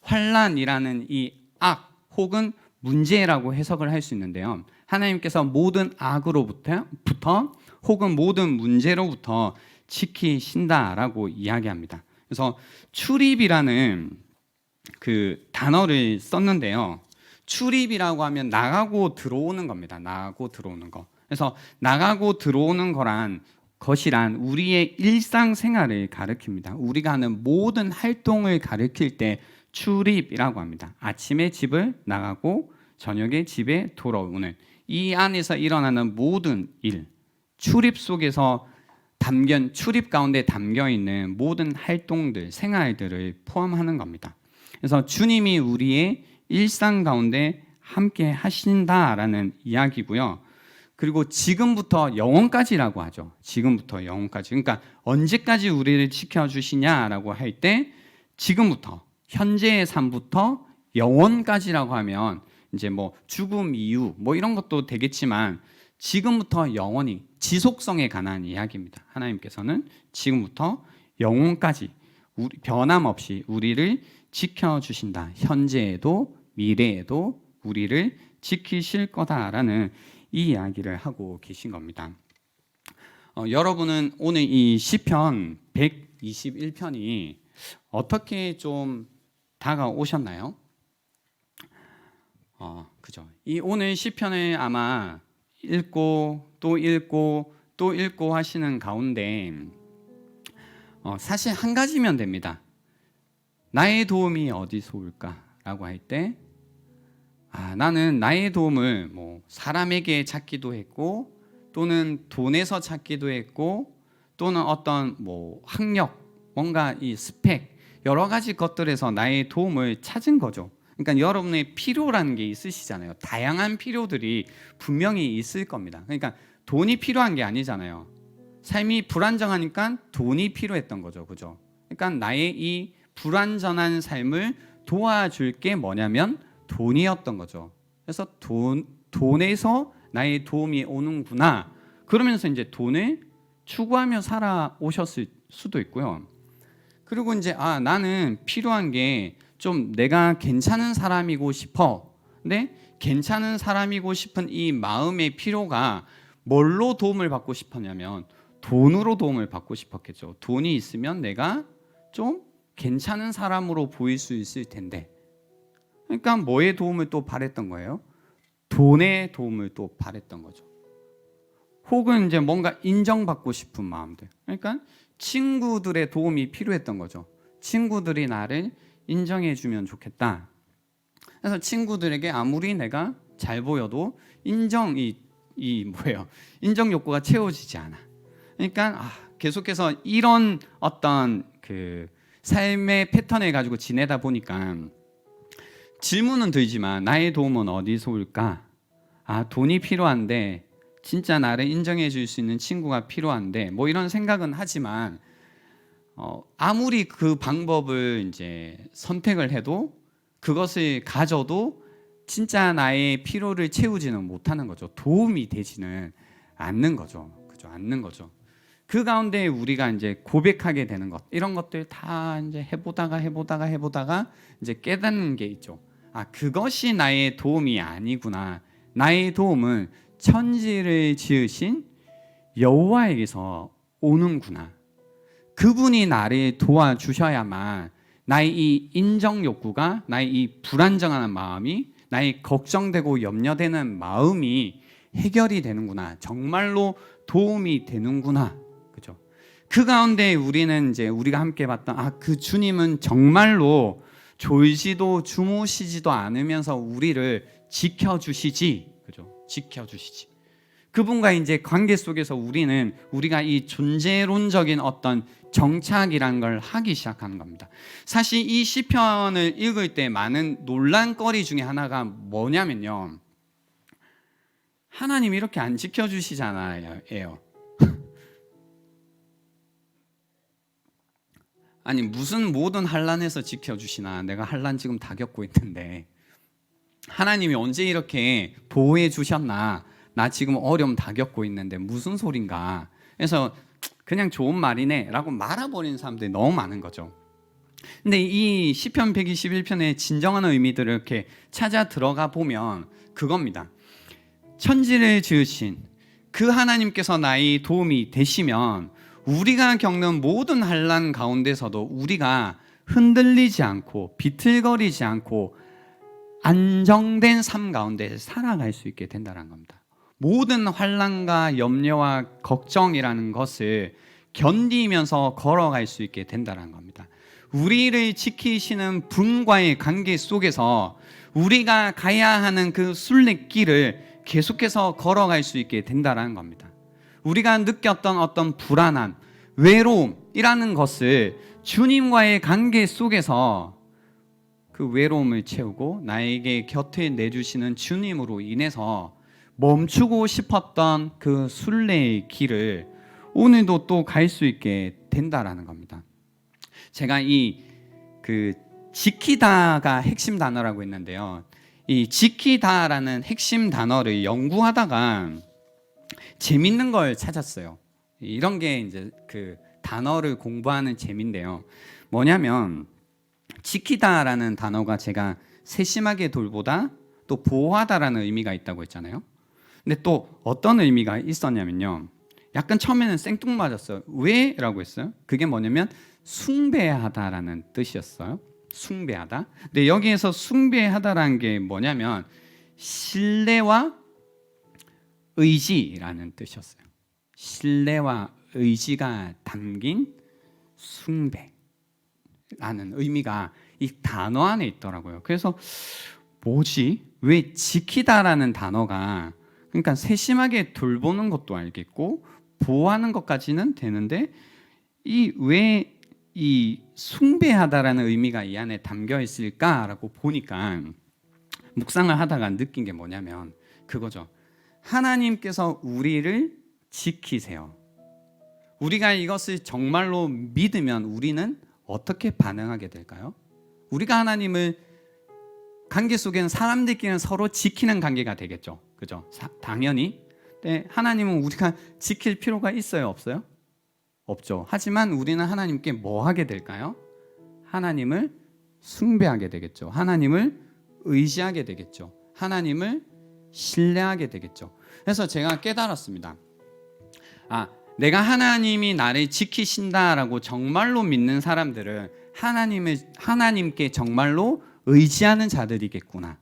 환난이라는 이 악 혹은 문제라고 해석을 할 수 있는데요. 하나님께서 모든 악으로부터 혹은 모든 문제로부터 지키신다라고 이야기합니다. 그래서 출입이라는 그 단어를 썼는데요. 출입이라고 하면 나가고 들어오는 겁니다. 나가고 들어오는 거. 그래서 나가고 들어오는 것이란 우리의 일상생활을 가리킵니다. 우리가 하는 모든 활동을 가리킬 때 출입이라고 합니다. 아침에 집을 나가고 저녁에 집에 돌아오는 이 안에서 일어나는 모든 일, 출입 속에서 출입 가운데 담겨 있는 모든 활동들, 생활들을 포함하는 겁니다. 그래서 주님이 우리의 일상 가운데 함께 하신다라는 이야기고요. 그리고 지금부터 영원까지라고 하죠. 지금부터 영원까지. 그러니까 언제까지 우리를 지켜주시냐라고 할 때 지금부터, 현재의 삶부터 영원까지라고 하면 이제 뭐 죽음 이후 뭐 이런 것도 되겠지만 지금부터 영원히 지속성에 관한 이야기입니다. 하나님께서는 지금부터 영원까지 변함없이 우리를 지켜주신다. 현재에도 미래에도 우리를 지키실 거다라는 이 이야기를 하고 계신 겁니다. 여러분은 오늘 이 시편 121편이 어떻게 좀 다가오셨나요? 그죠. 이 오늘 시편을 아마 읽고 또 읽고 또 읽고 하시는 가운데 사실 한 가지면 됩니다. 나의 도움이 어디서 올까라고 할 때 나는 나의 도움을 뭐 사람에게 찾기도 했고 또는 돈에서 찾기도 했고 또는 어떤 뭐 학력 뭔가 이 스펙 여러 가지 것들에서 나의 도움을 찾은 거죠. 그러니까 여러분의 필요라는 게 있으시잖아요. 다양한 필요들이 분명히 있을 겁니다. 그러니까 돈이 필요한 게 아니잖아요. 삶이 불안정하니까 돈이 필요했던 거죠. 그죠? 그러니까 나의 이 불완전한 삶을 도와줄 게 뭐냐면 돈이었던 거죠. 그래서 돈에서 나의 도움이 오는구나. 그러면서 이제 돈을 추구하며 살아오셨을 수도 있고요. 그리고 이제 나는 필요한 게 좀 내가 괜찮은 사람이고 싶어. 근데 괜찮은 사람이고 싶은 이 마음의 필요가 뭘로 도움을 받고 싶었냐면 돈으로 도움을 받고 싶었겠죠. 돈이 있으면 내가 좀 괜찮은 사람으로 보일 수 있을 텐데. 그러니까 뭐의 도움을 또 바랬던 거예요? 돈의 도움을 또 바랬던 거죠. 혹은 이제 뭔가 인정받고 싶은 마음들. 그러니까 친구들의 도움이 필요했던 거죠. 친구들이 나를 인정해주면 좋겠다. 그래서 친구들에게 아무리 내가 잘 보여도 인정 욕구가 채워지지 않아. 그러니까 계속해서 이런 어떤 그 삶의 패턴을 가지고 지내다 보니까 질문은 들지만 나의 도움은 어디서 올까? 돈이 필요한데 진짜 나를 인정해 줄 수 있는 친구가 필요한데 뭐 이런 생각은 하지만 아무리 그 방법을 이제 선택을 해도 그것을 가져도 진짜 나의 필요를 채우지는 못하는 거죠. 도움이 되지는 않는 거죠. 그죠? 않는 거죠. 그 가운데 우리가 이제 고백하게 되는 것 이런 것들 다 이제 해보다가 이제 깨닫는 게 있죠. 그것이 나의 도움이 아니구나. 나의 도움은 천지를 지으신 여호와에게서 오는구나. 그분이 나를 도와주셔야만 나의 이 인정 욕구가 나의 이 불안정한 마음이 나의 걱정되고 염려되는 마음이 해결이 되는구나. 정말로 도움이 되는구나. 그죠? 그 가운데 우리는 이제 우리가 함께 봤던 그 주님은 정말로 졸지도 주무시지도 않으면서 우리를 지켜주시지. 그죠? 지켜주시지. 그분과 이제 관계 속에서 우리가 이 존재론적인 어떤 정착이라는 걸 하기 시작하는 겁니다. 사실 이 시편을 읽을 때 많은 논란거리 중에 하나가 뭐냐면요. 하나님이 이렇게 안 지켜주시잖아요. 아니 무슨 모든 환난에서 지켜주시나. 내가 환난 지금 다 겪고 있는데 하나님이 언제 이렇게 보호해 주셨나. 나 지금 어려움 다 겪고 있는데 무슨 소린가. 그래서 그냥 좋은 말이네 라고 말아버리는 사람들이 너무 많은 거죠. 근데 이 시편 121편의 진정한 의미들을 이렇게 찾아 들어가 보면 그겁니다. 천지를 지으신 그 하나님께서 나의 도움이 되시면 우리가 겪는 모든 환난 가운데서도 우리가 흔들리지 않고 비틀거리지 않고 안정된 삶 가운데 살아갈 수 있게 된다는 겁니다. 모든 환난과 염려와 걱정이라는 것을 견디면서 걸어갈 수 있게 된다는 겁니다. 우리를 지키시는 분과의 관계 속에서 우리가 가야 하는 그 순례길을 계속해서 걸어갈 수 있게 된다는 겁니다. 우리가 느꼈던 어떤 불안함, 외로움이라는 것을 주님과의 관계 속에서 그 외로움을 채우고 나에게 곁에 내주시는 주님으로 인해서 멈추고 싶었던 그 순례의 길을 오늘도 또 갈 수 있게 된다라는 겁니다. 제가 이 그 지키다가 핵심 단어라고 했는데요. 이 지키다라는 핵심 단어를 연구하다가 재밌는 걸 찾았어요. 이런 게 이제 그 단어를 공부하는 재미인데요. 뭐냐면 지키다라는 단어가 제가 세심하게 돌보다 또 보호하다라는 의미가 있다고 했잖아요. 근데 또 어떤 의미가 있었냐면요. 약간 처음에는 생뚱맞았어요. 왜? 라고 했어요. 그게 뭐냐면 숭배하다라는 뜻이었어요. 숭배하다. 근데 여기에서 숭배하다라는 게 뭐냐면 신뢰와 의지라는 뜻이었어요. 신뢰와 의지가 담긴 숭배라는 의미가 이 단어 안에 있더라고요. 그래서 뭐지? 왜 지키다라는 단어가, 그러니까 세심하게 돌보는 것도 알겠고 보호하는 것까지는 되는데 왜 이 숭배하다라는 의미가 이 안에 담겨 있을까라고 보니까 묵상을 하다가 느낀 게 뭐냐면 그거죠. 하나님께서 우리를 지키세요. 우리가 이것을 정말로 믿으면 우리는 어떻게 반응하게 될까요? 우리가 하나님을 관계 속에는 사람들끼리는 서로 지키는 관계가 되겠죠. 그죠? 당연히. 근데 하나님은 우리가 지킬 필요가 있어요, 없어요? 없죠. 하지만 우리는 하나님께 뭐 하게 될까요? 하나님을 숭배하게 되겠죠. 하나님을 의지하게 되겠죠. 하나님을 신뢰하게 되겠죠. 그래서 제가 깨달았습니다. 내가 하나님이 나를 지키신다라고 정말로 믿는 사람들은 하나님께 정말로 의지하는 자들이겠구나.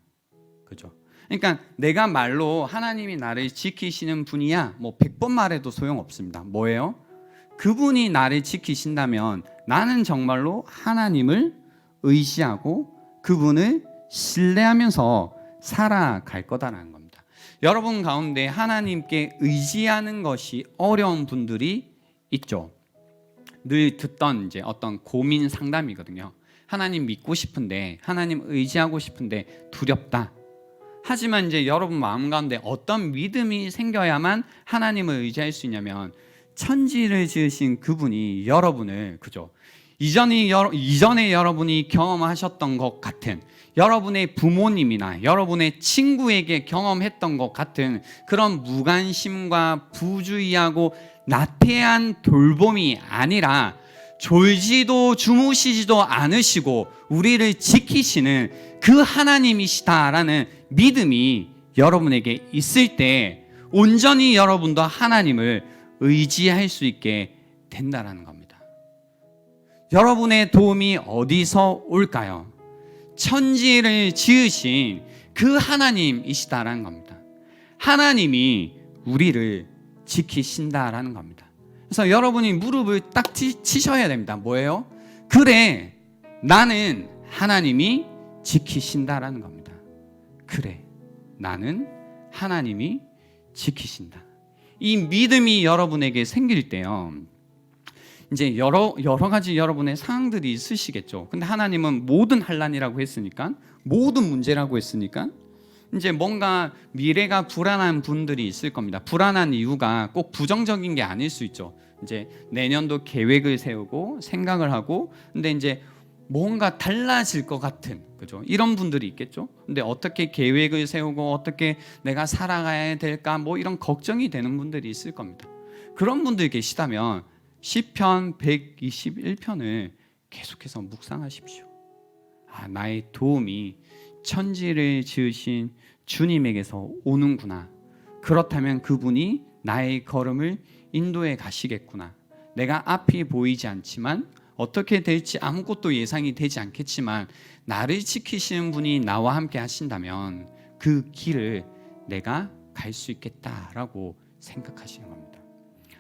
그죠? 그러니까 내가 말로 하나님이 나를 지키시는 분이야, 뭐 100번 말해도 소용없습니다. 뭐예요? 그분이 나를 지키신다면 나는 정말로 하나님을 의지하고 그분을 신뢰하면서 살아갈 거다라는 겁니다. 여러분 가운데 하나님께 의지하는 것이 어려운 분들이 있죠. 늘 듣던 이제 어떤 고민 상담이거든요. 하나님 믿고 싶은데, 하나님 의지하고 싶은데 두렵다. 하지만 이제 여러분 마음 가운데 어떤 믿음이 생겨야만 하나님을 의지할 수 있냐면 천지를 지으신 그분이 여러분을, 그죠? 이전에 여러분이 경험하셨던 것 같은, 여러분의 부모님이나 여러분의 친구에게 경험했던 것 같은 그런 무관심과 부주의하고 나태한 돌봄이 아니라 졸지도 주무시지도 않으시고 우리를 지키시는 그 하나님이시다라는 믿음이 여러분에게 있을 때 온전히 여러분도 하나님을 의지할 수 있게 된다는 겁니다. 여러분의 도움이 어디서 올까요? 천지를 지으신 그 하나님이시다라는 겁니다. 하나님이 우리를 지키신다라는 겁니다. 그래서 여러분이 무릎을 딱 치셔야 됩니다. 뭐예요? 그래, 나는 하나님이 지키신다라는 겁니다. 그래, 나는 하나님이 지키신다. 이 믿음이 여러분에게 생길 때요, 이제 여러 가지 여러분의 상황들이 있으시겠죠. 근데 하나님은 모든 환난이라고 했으니까, 모든 문제라고 했으니까 이제 뭔가 미래가 불안한 분들이 있을 겁니다. 불안한 이유가 꼭 부정적인 게 아닐 수 있죠. 이제 내년도 계획을 세우고 생각을 하고, 근데 이제 뭔가 달라질 것 같은, 그죠? 이런 분들이 있겠죠. 근데 어떻게 계획을 세우고 어떻게 내가 살아가야 될까, 뭐 이런 걱정이 되는 분들이 있을 겁니다. 그런 분들 계시다면 시편 121편을 계속해서 묵상하십시오. 나의 도움이 천지를 지으신 주님에게서 오는구나. 그렇다면 그분이 나의 걸음을 인도해 가시겠구나. 내가 앞이 보이지 않지만, 어떻게 될지 아무것도 예상이 되지 않겠지만 나를 지키시는 분이 나와 함께 하신다면 그 길을 내가 갈 수 있겠다라고 생각하시는 겁니다.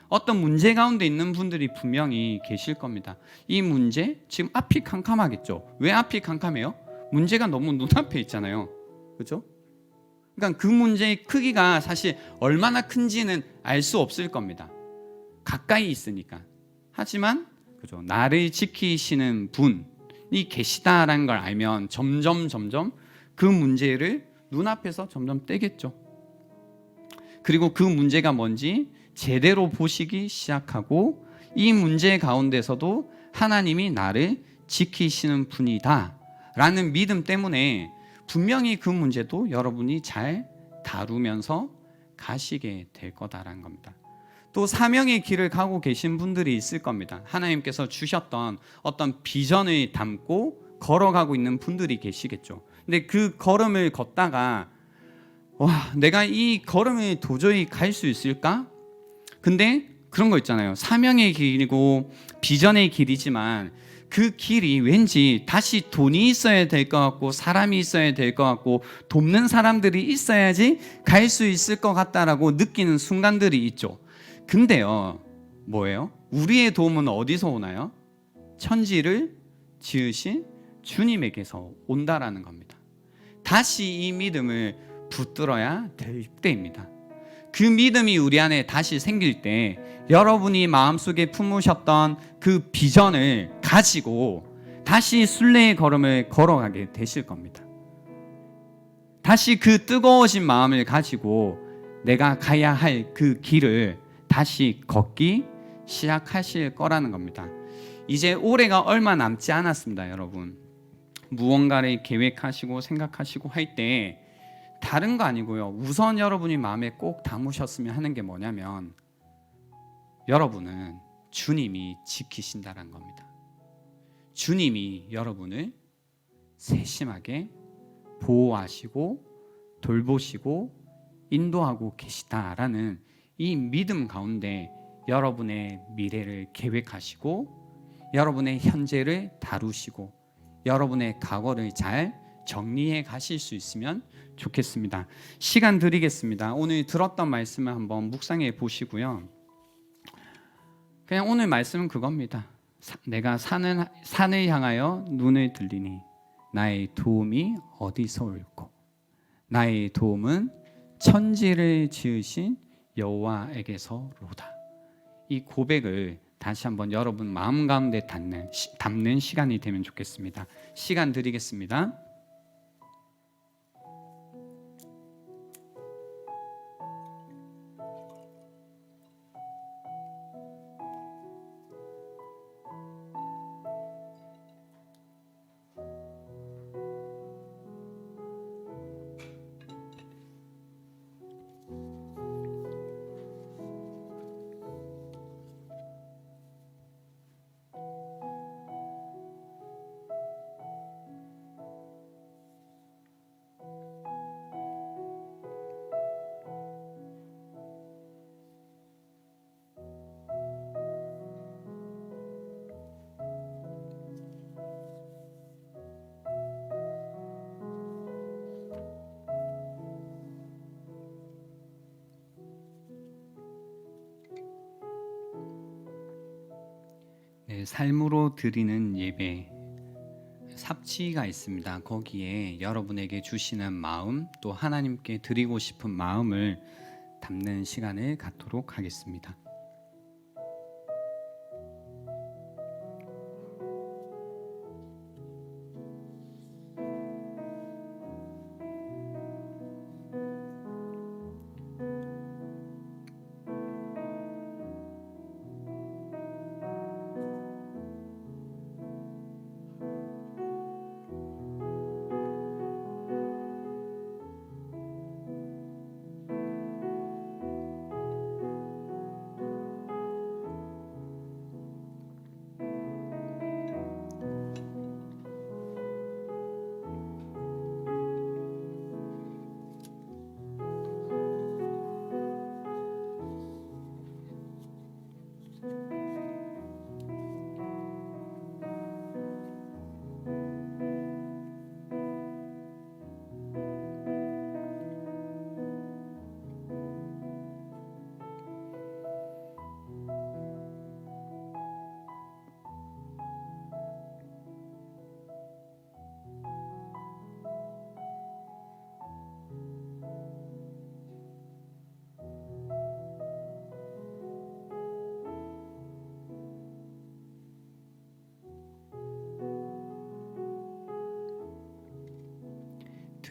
어떤 문제 가운데 있는 분들이 분명히 계실 겁니다. 이 문제, 지금 앞이 캄캄하겠죠. 왜 앞이 캄캄해요? 문제가 너무 눈앞에 있잖아요. 그렇죠? 그러니까 그 문제의 크기가 사실 얼마나 큰지는 알 수 없을 겁니다. 가까이 있으니까. 하지만 그죠, 나를 지키시는 분이 계시다라는 걸 알면 점점 그 문제를 눈앞에서 점점 떼겠죠. 그리고 그 문제가 뭔지 제대로 보시기 시작하고, 이 문제 가운데서도 하나님이 나를 지키시는 분이다 라는 믿음 때문에 분명히 그 문제도 여러분이 잘 다루면서 가시게 될 거다라는 겁니다. 또 사명의 길을 가고 계신 분들이 있을 겁니다. 하나님께서 주셨던 어떤 비전을 담고 걸어가고 있는 분들이 계시겠죠. 근데 그 걸음을 걷다가 내가 이 걸음을 도저히 갈 수 있을까? 근데 그런 거 있잖아요. 사명의 길이고 비전의 길이지만 그 길이 왠지 다시 돈이 있어야 될 것 같고 사람이 있어야 될 것 같고 돕는 사람들이 있어야지 갈 수 있을 것 같다라고 느끼는 순간들이 있죠. 근데요, 뭐예요? 우리의 도움은 어디서 오나요? 천지를 지으신 주님에게서 온다라는 겁니다. 다시 이 믿음을 붙들어야 될 때입니다. 그 믿음이 우리 안에 다시 생길 때 여러분이 마음속에 품으셨던 그 비전을 가지고 다시 순례의 걸음을 걸어가게 되실 겁니다. 다시 그 뜨거워진 마음을 가지고 내가 가야 할 그 길을 다시 걷기 시작하실 거라는 겁니다. 이제 올해가 얼마 남지 않았습니다, 여러분. 무언가를 계획하시고 생각하시고 할 때 다른 거 아니고요. 우선 여러분이 마음에 꼭 담으셨으면 하는 게 뭐냐면 여러분은 주님이 지키신다는 겁니다. 주님이 여러분을 세심하게 보호하시고 돌보시고 인도하고 계시다라는 이 믿음 가운데 여러분의 미래를 계획하시고 여러분의 현재를 다루시고 여러분의 과거를 잘 정리해 가실 수 있으면 좋겠습니다. 시간 드리겠습니다. 오늘 들었던 말씀을 한번 묵상해 보시고요. 그냥 오늘 말씀은 그겁니다. 내가 산을 향하여 눈을 들리니 나의 도움이 어디서 올꼬? 나의 도움은 천지를 지으신 여호와에게서로다. 이 고백을 다시 한번 여러분 마음 가운데 담는 시간이 되면 좋겠습니다. 시간 드리겠습니다. 네, 삶으로 드리는 예배 삽치가 있습니다. 거기에 여러분에게 주시는 마음 또 하나님께 드리고 싶은 마음을 담는 시간을 갖도록 하겠습니다.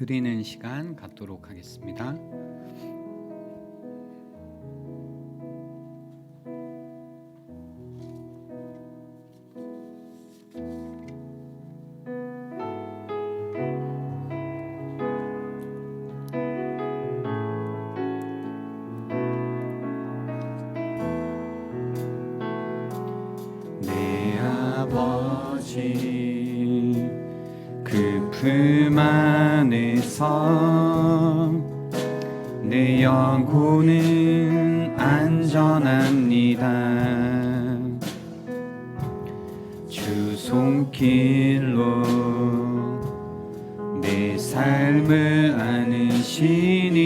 드리는 시간 갖도록 하겠습니다. 아버지 그 품 안에서 내 영혼은 안전합니다. 주 손길로 내 삶을 안으시니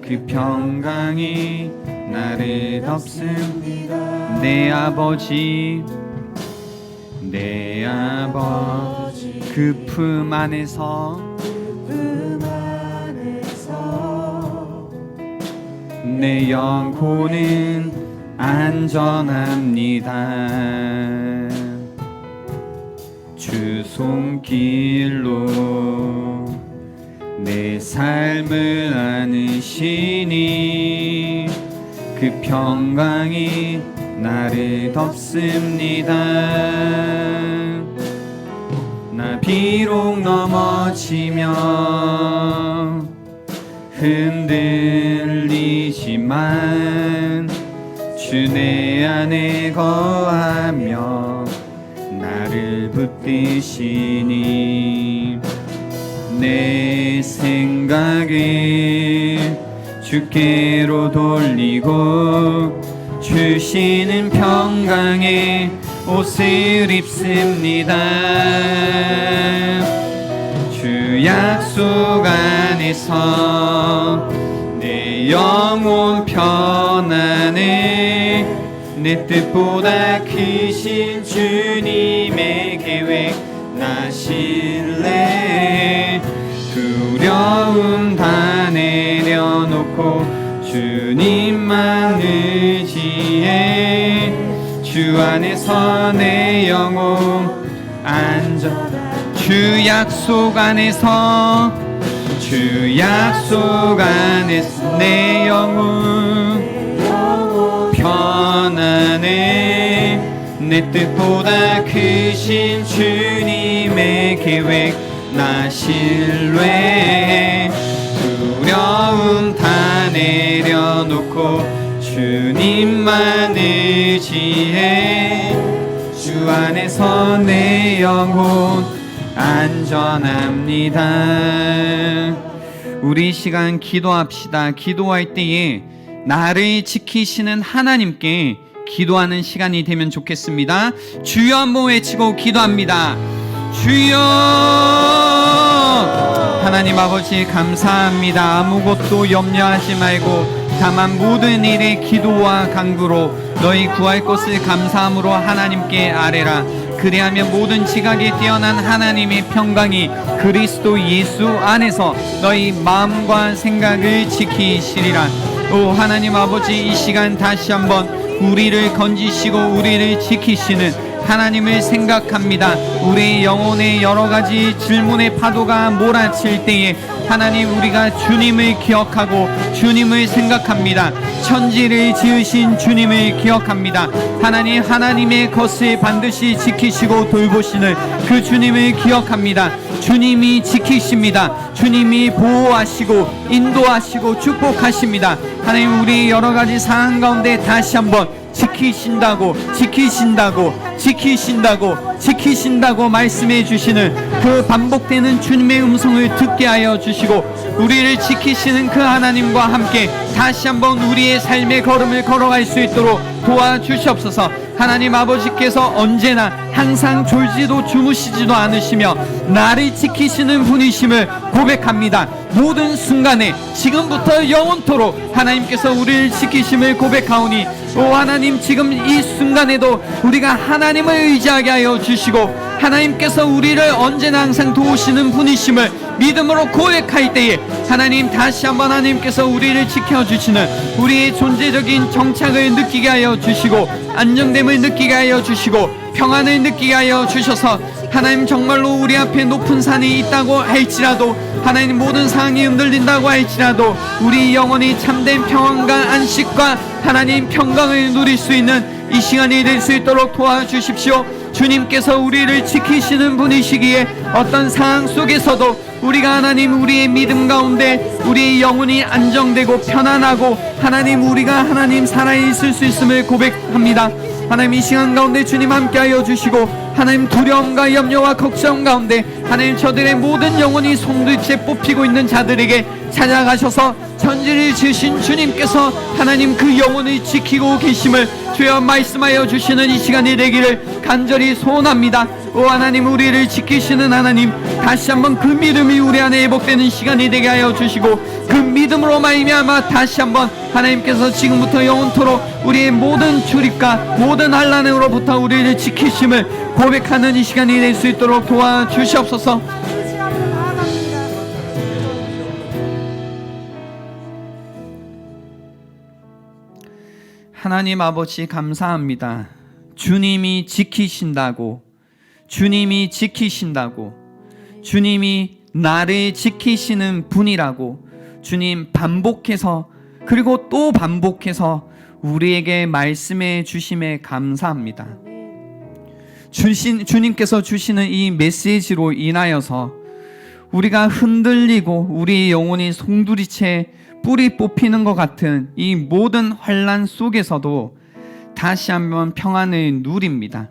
그 평강이 나를 덮습니다. 내 아버지 그 품 안에서 내 영혼은 안전합니다. 주 손길로 내 삶을 안으시니 그 평강이 나를 덮습니다. 나 비록 넘어지며 흔들리지만 주 내 안에 거하며 나를 붙드시니 내 생각을 주께로 돌리고 주시는 평강의 옷을 입습니다. 주 약속 안에서 내 영혼 편안해. 내 뜻보다 크신 주님의 계획 나 신뢰. 두려움 다 내려놓고 주님만 의지해. 주 안에서 내 영혼 안전하다. 주 약속 안에서 내 영혼 편안해. 내 뜻보다 크신 주님의 계획 나 신뢰해. 두려움 다 내려놓고 주님만 의지해. 주 안에서 내 영혼 안전합니다. 우리 시간 기도합시다. 기도할 때에 나를 지키시는 하나님께 기도하는 시간이 되면 좋겠습니다. 주여 한번 외치고 기도합니다. 주여. 하나님 아버지 감사합니다. 아무것도 염려하지 말고 다만 모든 일에 기도와 간구로 너희 구할 것을 감사함으로 하나님께 아뢰라. 그리하면 모든 지각에 뛰어난 하나님의 평강이 그리스도 예수 안에서 너희 마음과 생각을 지키시리라. 오 하나님 아버지, 이 시간 다시 한번 우리를 건지시고 우리를 지키시는 하나님을 생각합니다. 우리의 영혼의 여러 가지 질문의 파도가 몰아칠 때에 하나님, 우리가 주님을 기억하고 주님을 생각합니다. 천지를 지으신 주님을 기억합니다. 하나님, 하나님의 것을 반드시 지키시고 돌보시는 그 주님을 기억합니다. 주님이 지키십니다. 주님이 보호하시고 인도하시고 축복하십니다. 하나님, 우리 여러 가지 상황 가운데 다시 한번 지키신다고 말씀해 주시는 그 반복되는 주님의 음성을 듣게 하여 주시고 우리를 지키시는 그 하나님과 함께 다시 한번 우리의 삶의 걸음을 걸어갈 수 있도록 도와주시옵소서. 하나님 아버지께서 언제나 항상 졸지도 주무시지도 않으시며 나를 지키시는 분이심을 고백합니다. 모든 순간에 지금부터 영원토록 하나님께서 우리를 지키심을 고백하오니, 오 하나님, 지금 이 순간에도 우리가 하나님을 의지하게 하여 주시고 하나님께서 우리를 언제나 항상 도우시는 분이심을 믿음으로 고백할 때에 하나님, 다시 한번 하나님께서 우리를 지켜주시는 우리의 존재적인 정착을 느끼게 하여 주시고 안정됨을 느끼게 하여 주시고 평안을 느끼게 하여 주셔서 하나님, 정말로 우리 앞에 높은 산이 있다고 할지라도 하나님, 모든 상황이 흔들린다고 할지라도 우리 영혼이 참된 평안과 안식과 하나님 평강을 누릴 수 있는 이 시간이 될 수 있도록 도와주십시오. 주님께서 우리를 지키시는 분이시기에 어떤 상황 속에서도 우리가 하나님 우리의 믿음 가운데 우리의 영혼이 안정되고 편안하고 하나님 우리가 하나님 살아있을 수 있음을 고백합니다. 하나님 이 시간 가운데 주님 함께하여 주시고 하나님 두려움과 염려와 걱정 가운데 하나님 저들의 모든 영혼이 송두리째 뽑히고 있는 자들에게 찾아가셔서 천지를 지으신 주님께서 하나님 그 영혼을 지키고 계심을 주여 말씀하여 주시는 이 시간이 되기를 간절히 소원합니다. 오 하나님 우리를 지키시는 하나님 다시 한번 그 믿음이 우리 안에 회복되는 시간이 되게 하여 주시고 그 믿음으로 말미암아 다시 한번 하나님께서 지금부터 영원토록 우리의 모든 출입과 모든 환난으로부터 우리를 지키심을 고백하는 이 시간이 될 수 있도록 도와주시옵소서. 의지하며 나아갑니다. 하나님 아버지 감사합니다. 주님이 지키신다고 주님이 지키신다고 주님이 나를 지키시는 분이라고 주님 반복해서 그리고 또 반복해서 우리에게 말씀해 주심에 감사합니다. 주님께서 주시는 이 메시지로 인하여서 우리가 흔들리고 우리 영혼이 송두리째 뿌리 뽑히는 것 같은 이 모든 환난 속에서도 다시 한번 평안을 누립니다.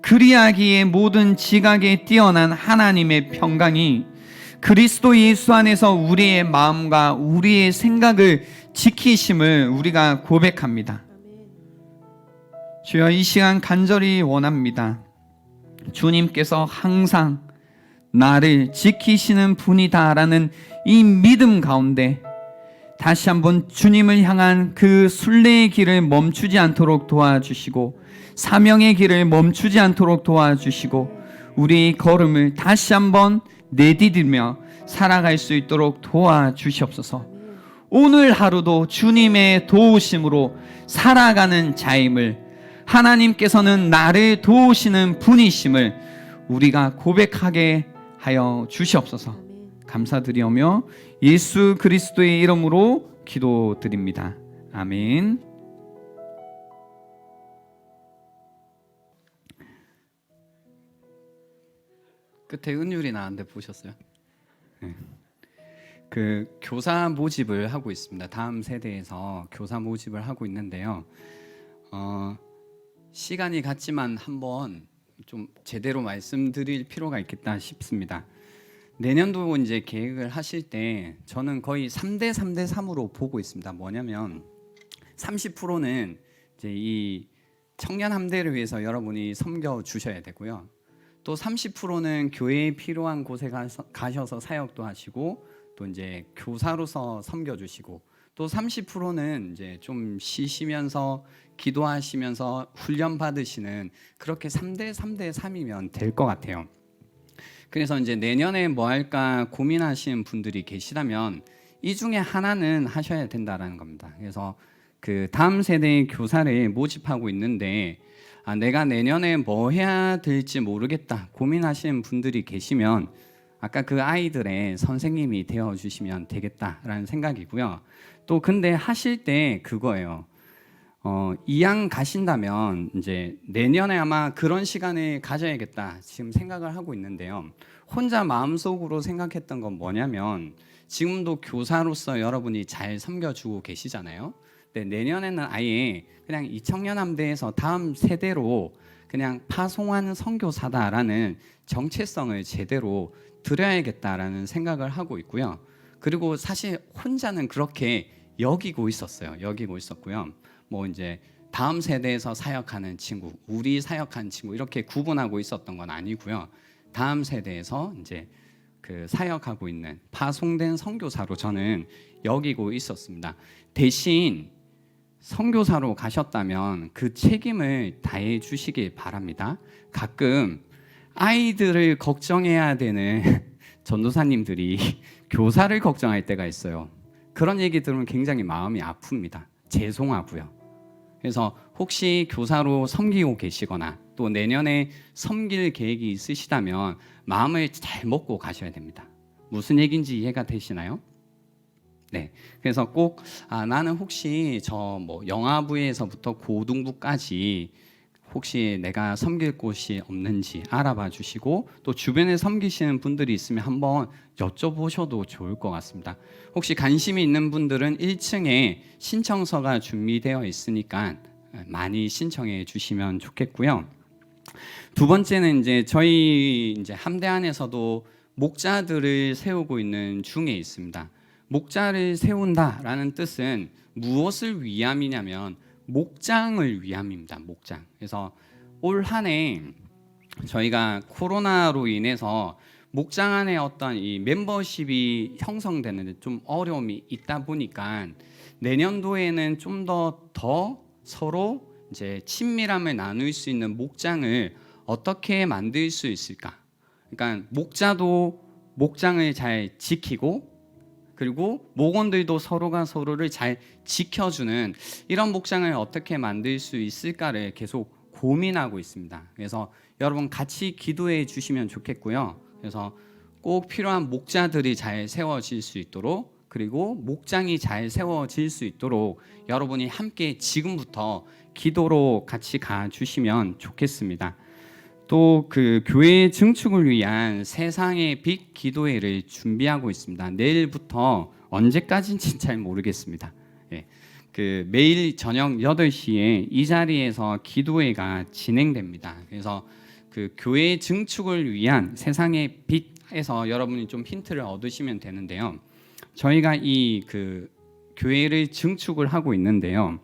그리하기에 모든 지각에 뛰어난 하나님의 평강이 그리스도 예수 안에서 우리의 마음과 우리의 생각을 지키심을 우리가 고백합니다. 주여 이 시간 간절히 원합니다. 주님께서 항상 나를 지키시는 분이다라는 이 믿음 가운데 다시 한번 주님을 향한 그 순례의 길을 멈추지 않도록 도와주시고 사명의 길을 멈추지 않도록 도와주시고 우리의 걸음을 다시 한번 내디디며 살아갈 수 있도록 도와주시옵소서. 오늘 하루도 주님의 도우심으로 살아가는 자임을 하나님께서는 나를 도우시는 분이심을 우리가 고백하게 하여 주시옵소서. 감사드리오며 예수 그리스도의 이름으로 기도드립니다. 아멘. 끝에 은율이 나왔는데 보셨어요? 네. 그 교사 모집을 하고 있습니다. 다음 세대에서 교사 모집을 하고 있는데요. 시간이 갔지만 한번 좀 제대로 말씀드릴 필요가 있겠다 싶습니다. 내년도 이제 계획을 하실 때 저는 거의 3대 3대 3으로 보고 있습니다. 뭐냐면 30%는 이제 이 청년 함대를 위해서 여러분이 섬겨 주셔야 되고요. 또 30%는 교회에 필요한 곳에 가셔서 사역도 하시고 또 이제 교사로서 섬겨 주시고 또 30%는 이제 좀 쉬시면서 기도하시면서 훈련 받으시는 그렇게 3대 3대 3이면 될 것 같아요. 그래서 이제 내년에 뭐 할까 고민하시는 분들이 계시다면 이 중에 하나는 하셔야 된다라는 겁니다. 그래서 그 다음 세대의 교사를 모집하고 있는데 내가 내년에 뭐 해야 될지 모르겠다 고민하시는 분들이 계시면 아까 그 아이들의 선생님이 되어 주시면 되겠다라는 생각이고요. 또 근데 하실 때 그거예요. 이왕 가신다면 이제 내년에 아마 그런 시간을 가져야겠다 지금 생각을 하고 있는데요. 혼자 마음속으로 생각했던 건 뭐냐면 지금도 교사로서 여러분이 잘 섬겨주고 계시잖아요. 근데 내년에는 아예 그냥 이 청년함대에서 다음 세대로 그냥 파송하는 선교사다라는 정체성을 제대로 드려야겠다라는 생각을 하고 있고요. 그리고 사실 혼자는 그렇게 여기고 있었어요. 여기고 있었고요. 뭐 이제 다음 세대에서 사역하는 친구, 우리 사역하는 친구 이렇게 구분하고 있었던 건 아니고요. 다음 세대에서 이제 그 사역하고 있는 파송된 선교사로 저는 여기고 있었습니다. 대신 선교사로 가셨다면 그 책임을 다해 주시길 바랍니다. 가끔 아이들을 걱정해야 되는 전도사님들이 교사를 걱정할 때가 있어요. 그런 얘기 들으면 굉장히 마음이 아픕니다. 죄송하고요. 그래서 혹시 교사로 섬기고 계시거나 또 내년에 섬길 계획이 있으시다면 마음을 잘 먹고 가셔야 됩니다. 무슨 얘기인지 이해가 되시나요? 네. 그래서 꼭 나는 혹시 저 뭐 영아부에서부터 고등부까지 혹시 내가 섬길 곳이 없는지 알아봐 주시고 또 주변에 섬기시는 분들이 있으면 한번 여쭤보셔도 좋을 것 같습니다. 혹시 관심이 있는 분들은 1층에 신청서가 준비되어 있으니까 많이 신청해 주시면 좋겠고요. 두 번째는 이제 저희 이제 함대 안에서도 목자들을 세우고 있는 중에 있습니다. 목자를 세운다라는 뜻은 무엇을 위함이냐면 목장을 위함입니다. 목장. 그래서 올 한 해 저희가 코로나로 인해서 목장 안에 어떤 이 멤버십이 형성되는데 좀 어려움이 있다 보니까 내년도에는 좀 더 서로 이제 친밀함을 나눌 수 있는 목장을 어떻게 만들 수 있을까? 그러니까 목자도 목장을 잘 지키고 그리고 목원들도 서로가 서로를 잘 지켜주는 이런 목장을 어떻게 만들 수 있을까를 계속 고민하고 있습니다. 그래서 여러분 같이 기도해 주시면 좋겠고요. 그래서 꼭 필요한 목자들이 잘 세워질 수 있도록 그리고 목장이 잘 세워질 수 있도록 여러분이 함께 지금부터 기도로 같이 가 주시면 좋겠습니다. 또 그 교회 증축을 위한 세상의 빛 기도회를 준비하고 있습니다. 내일부터 언제까지인지 잘 모르겠습니다. 예, 그 매일 저녁 8시에 이 자리에서 기도회가 진행됩니다. 그래서 그 교회 증축을 위한 세상의 빛에서 여러분이 좀 힌트를 얻으시면 되는데요. 저희가 이 그 교회를 증축을 하고 있는데요.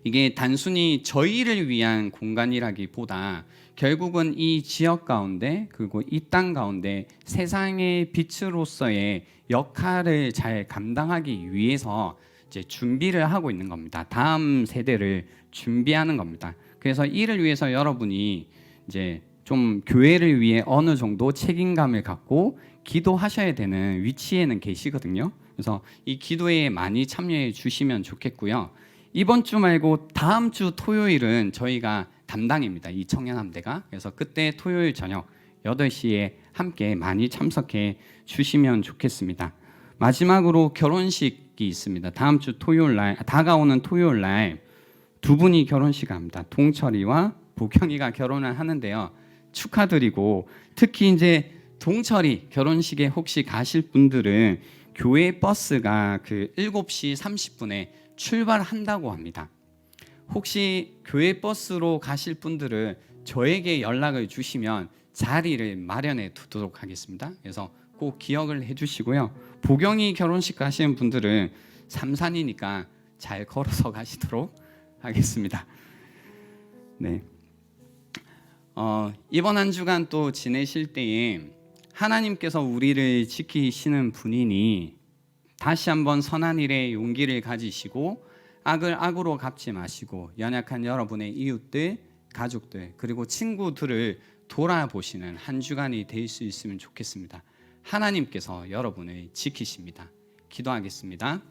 이게 단순히 저희를 위한 공간이라기보다 결국은 이 지역 가운데 그리고 이 땅 가운데 세상의 빛으로서의 역할을 잘 감당하기 위해서 이제 준비를 하고 있는 겁니다. 다음 세대를 준비하는 겁니다. 그래서 이를 위해서 여러분이 이제 좀 교회를 위해 어느 정도 책임감을 갖고 기도하셔야 되는 위치에는 계시거든요. 그래서 이 기도에 많이 참여해 주시면 좋겠고요. 이번 주 말고 다음 주 토요일은 저희가 담당입니다. 이 청년함대가. 그래서 그때 토요일 저녁 8시에 함께 많이 참석해 주시면 좋겠습니다. 마지막으로 결혼식이 있습니다. 다음 주 토요일 날, 다가오는 토요일 날 두 분이 결혼식을 합니다. 동철이와 보경이가 결혼을 하는데요. 축하드리고 특히 이제 동철이 결혼식에 혹시 가실 분들은 교회 버스가 그 7시 30분에 출발한다고 합니다. 혹시 교회 버스로 가실 분들은 저에게 연락을 주시면 자리를 마련해 두도록 하겠습니다. 그래서 꼭 기억을 해주시고요. 보경이 결혼식 가시는 분들은 삼산이니까 잘 걸어서 가시도록 하겠습니다. 네. 이번 한 주간 또 지내실 때에 하나님께서 우리를 지키시는 분이니 다시 한번 선한 일에 용기를 가지시고 악을 악으로 갚지 마시고 연약한 여러분의 이웃들, 가족들 그리고 친구들을 돌아보시는 한 주간이 될 수 있으면 좋겠습니다. 하나님께서 여러분을 지키십니다. 기도하겠습니다.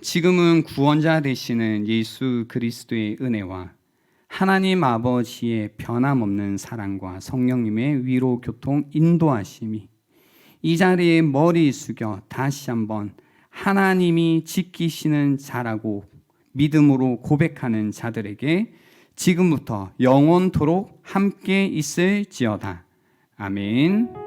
지금은 구원자 되시는 예수 그리스도의 은혜와 하나님 아버지의 변함없는 사랑과 성령님의 위로 교통 인도하심이 이 자리에 머리 숙여 다시 한번 하나님이 지키시는 자라고 믿음으로 고백하는 자들에게 지금부터 영원토록 함께 있을지어다. 아멘.